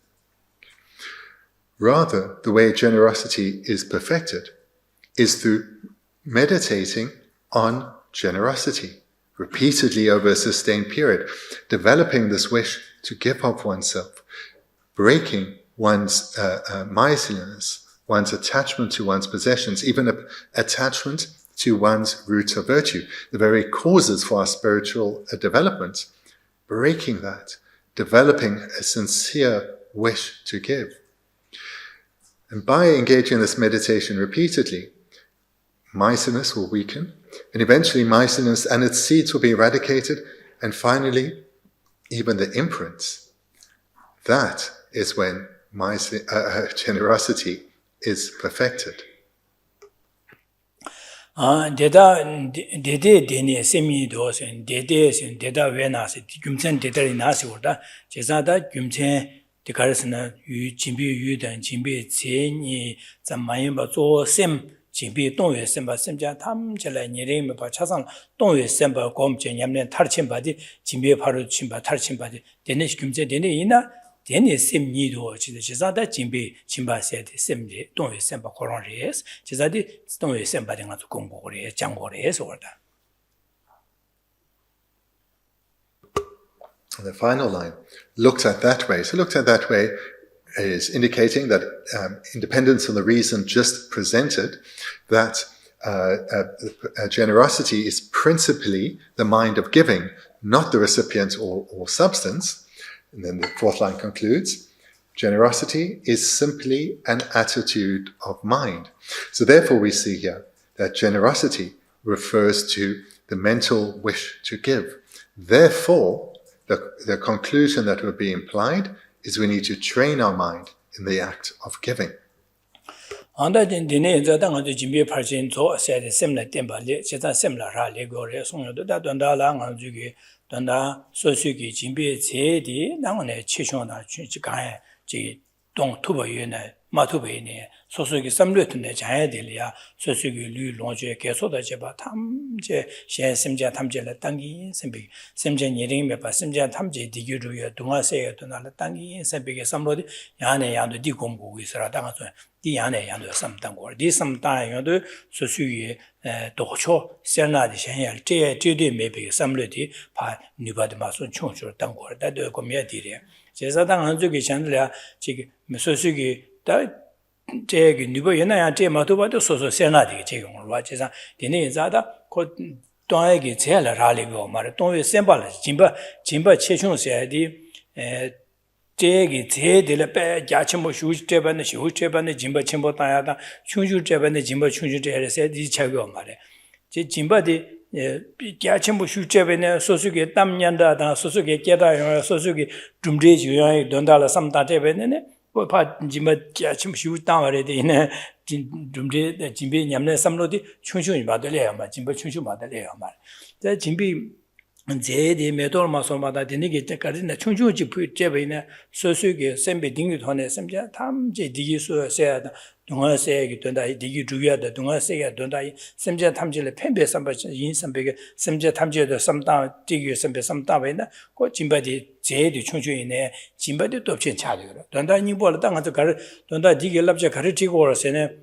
Rather, the way generosity is perfected is through meditating on generosity repeatedly over a sustained period, developing this wish to give of oneself, breaking one's miserliness, one's attachment to one's possessions, even attachment to one's roots of virtue, the very causes for our spiritual development, breaking that, developing a sincere wish to give. And by engaging in this meditation repeatedly, miserliness will weaken, and eventually miserliness and its seeds will be eradicated, and finally, even the imprints. That is when generosity is perfected. Dede deni semi dosen, deda venasi, gümsen dedari nasi orada, cezada gümsen dikarasına jimbi yudan, jimbi ceni, zamayinba zo sem, jimbi dongwe semba semja tamjala nireme ba chasan dongwe semba gomje nyamnen tarchimba di, jimbi paru chimba tarchimba di, dene gümsen dene ina, dene sem nido, cezada jimbi chimba sedi semdi, dongwe semba koron res, cezadi dongwe semba di nga zu gonggo res, janggo res orada. And the final line, looked at that way. So looked at that way is indicating that independence from the reason just presented, that generosity is principally the mind of giving, not the recipient or substance. And then the fourth line concludes, generosity is simply an attitude of mind. So therefore we see here that generosity refers to the mental wish to give. Therefore, the conclusion that would be implied is we need to train our mind in the act of giving. Anda dine zadang adu jimbe parjin zo se semla temba le cheta semla ra le go re song yo da donda la ngang ju ge donda so su gi jimbe je di nang ne chi shong na chi ga ji dong tu ba yue ne ma tu be ne so su gi samle tu ne ja de le ya so su gi lu long je ge so da je ba tam je shen sim ja tam je la dang yin sim bi sim je ni ring me ba sim ja tam je di gyu ru ye dong a se ye tu na la dang yin sim bi ge sam lo di ya ne yang de di gong bu wi sa da nga zo di ya ne yang de sam dang go di sam da yang de so su ye do cho sen na de shen ya je de me bi sam le di pa ni ba de ma so chung chu dang go da de ko me di re je sa dang an zu ge chan le ya ji me so su ge da 제게 누가 옛날에 제 마도바도 소소 세나디 제공 와지사 되네 자다 고 동에게 제일 라리고 말 동에 셈발 짐바 체충세디 제게 제들 빼 자침모 슈제반의 슈제반의 짐바 침보 따야다 슈슈제반의 짐바 슈슈제에서 이 차고 말에 제 짐바디 자침모 슈제반의 소수게 땀년다다 소수게 깨다 소수게 줌제 주요에 돈달라 삼다제베네 파 짐바 자침 슈땅아레데네 줌제 짐비 냠네 삼로디 충충이 받을래요 마 짐바 충충 받을래요 말 자 짐비 제디 메돌마소마다 되니게 때까지는 충충지 제베네 소수게 셈베 딩이 돈에 셈자 탐제 디기수 세야다 동아세기 된다 디기 주야다 동아세가 된다 셈자 탐제를 펜베 삼바 인삼베게 셈자 탐제도 삼다 디기 셈베 삼다베나 고 짐바디 제디 충충이네 짐바디 또 없이 차려요 된다 니볼 땅한테 가르 된다 디기 랍제 가르치고 오르세네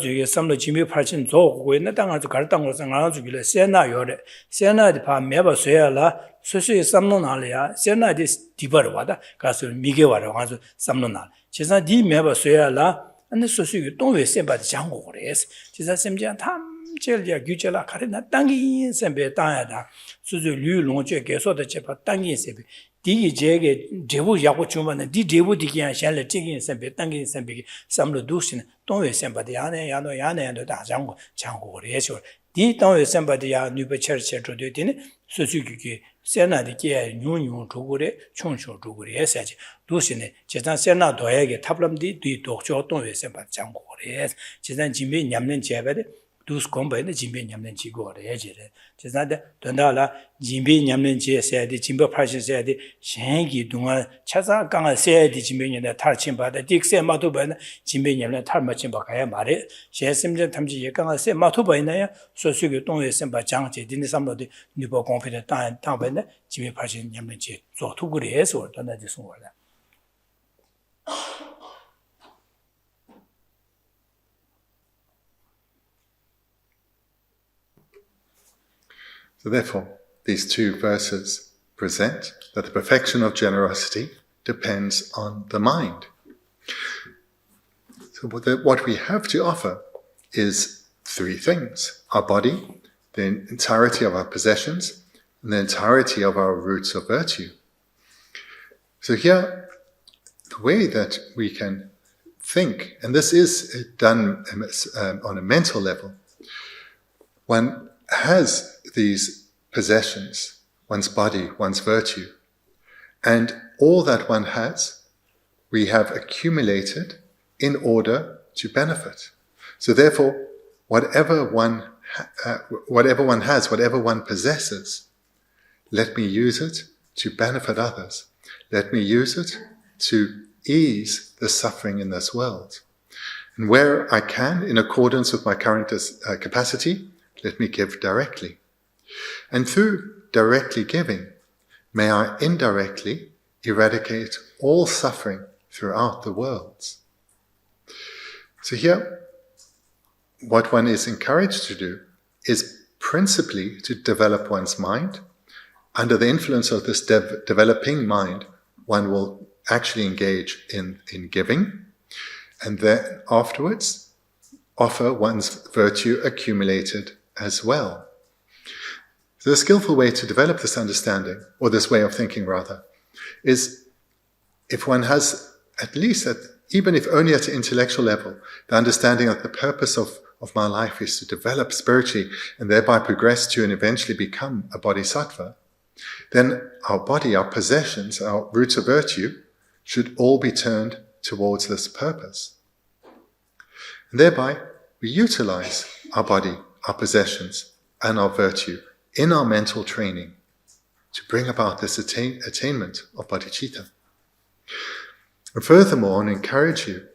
주게 삼로 지미 팔친 조고 있는 땅아주 갈땅 거서 주기래 세나 요래 세나디 파 매버 쇠야라 수수이 삼로 날이야 세나디 디버 와다 가서 미게 와라 가서 삼로 날 지사 디 매버 쇠야라 안에 수수이 동외 셈바디 장고 그래서 지사 셈지한 탐젤이야 규절라 가르나 땅이 셈베 땅야다 수수 류롱제 개소的 제파 땅이 셈베 디기 제게 제부 야고 주면은 디 제부 디기야 샬레 찌긴 셈베 땅긴 셈베 삼로 두신 동외 셈바디 야네 야노 다장고 장고 그래서 디 동외 셈바디 야 뉴베처처 조되디네 수수기기 세나디게 뉴뉴 조고래 총총 조고래 해야지 두신에 제단 세나 도에게 탑람디 뒤 독조 동외 셈바디 장고 그래 제단 진비 냠는 제베데 dus kombaine jimbe nyamnen chi go re jere jesa donda la jimbe nyamnen chi se de jimbe phashin se de shengi dunga chaza kanga se de jimbe nyane tar chin ba de dikse ma to ba jimbe nyamnen tar ma chin ba ga ya ma re she simje tamji ye kanga se ma to ba ina ya so su ge dong ye sem ba jang je din sam lo de ni bo kong phe de ta ba ne jimbe phashin nyamnen chi zo tu gu re so donda ji sung wa la So therefore, these two verses present that the perfection of generosity depends on the mind. So what we have to offer is three things: our body, the entirety of our possessions, and the entirety of our roots of virtue. So here, the way that we can think, and this is done on a mental level, one has these possessions, one's body, one's virtue, and all that one has, we have accumulated in order to benefit. So therefore, whatever one has, whatever one possesses, let me use it to benefit others. Let me use it to ease the suffering in this world. And where I can, in accordance with my current capacity, let me give directly. And through directly giving, may I indirectly eradicate all suffering throughout the worlds. So here, what one is encouraged to do is principally to develop one's mind. Under the influence of this developing mind, one will actually engage in giving, and then afterwards offer one's virtue accumulated as well. So the skillful way to develop this understanding, or this way of thinking rather, is if one has at least, even if only at an intellectual level, the understanding that the purpose of my life is to develop spiritually and thereby progress to and eventually become a bodhisattva, then our body, our possessions, our roots of virtue should all be turned towards this purpose. And thereby, we utilize our body, our possessions, and our virtue in our mental training to bring about this attainment of bodhicitta. And furthermore, I encourage you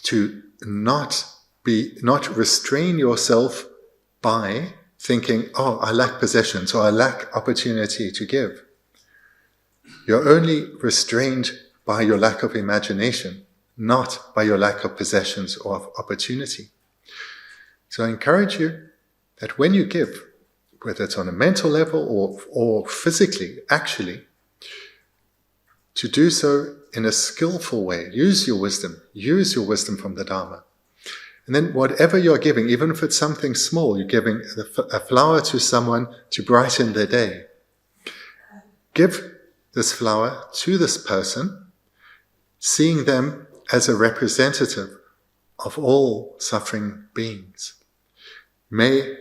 to not restrain yourself by thinking, oh, I lack possessions, or I lack opportunity to give. You're only restrained by your lack of imagination, not by your lack of possessions or of opportunity. So I encourage you that when you give, whether it's on a mental level or physically, actually, to do so in a skillful way. Use your wisdom from the Dharma. And then whatever you're giving, even if it's something small, you're giving a flower to someone to brighten their day. Give this flower to this person, seeing them as a representative of all suffering beings. May,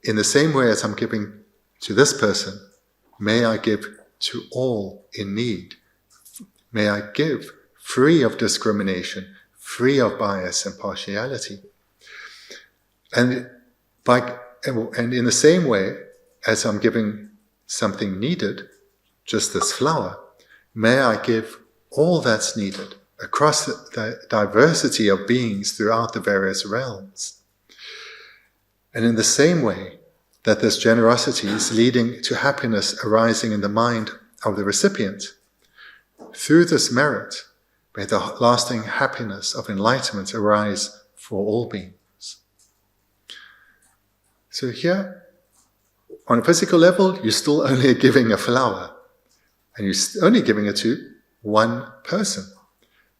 in the same way as I'm giving to this person, may I give to all in need. May I give free of discrimination, free of bias and partiality. And in the same way as I'm giving something needed, just this flower, may I give all that's needed across the diversity of beings throughout the various realms. And in the same way that this generosity is leading to happiness arising in the mind of the recipient, through this merit, may the lasting happiness of enlightenment arise for all beings. So here, on a physical level, you're still only giving a flower, and you're only giving it to one person.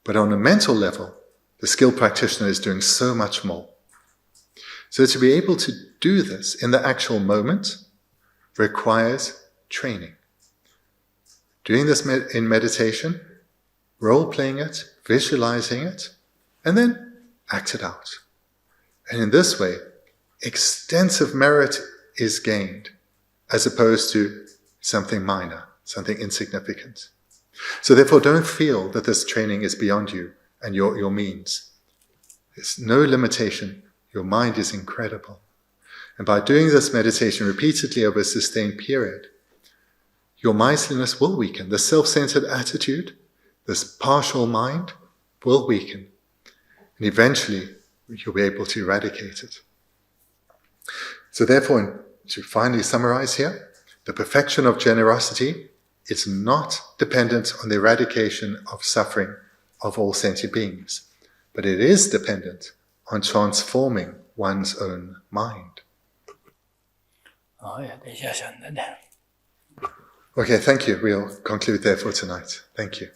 But on a mental level, the skilled practitioner is doing so much more. So to be able to do this in the actual moment requires training. Doing this in meditation, role-playing it, visualizing it, and then act it out. And in this way, extensive merit is gained, as opposed to something minor, something insignificant. So therefore, don't feel that this training is beyond you and your means. There's no limitation. Your mind is incredible. And by doing this meditation repeatedly over a sustained period, your mindfulness will weaken. The self-centered attitude, this partial mind, will weaken. And eventually, you'll be able to eradicate it. So therefore, to finally summarize here, the perfection of generosity is not dependent on the eradication of suffering of all sentient beings, but it is dependent on transforming one's own mind. Okay, thank you. We'll conclude there for tonight. Thank you.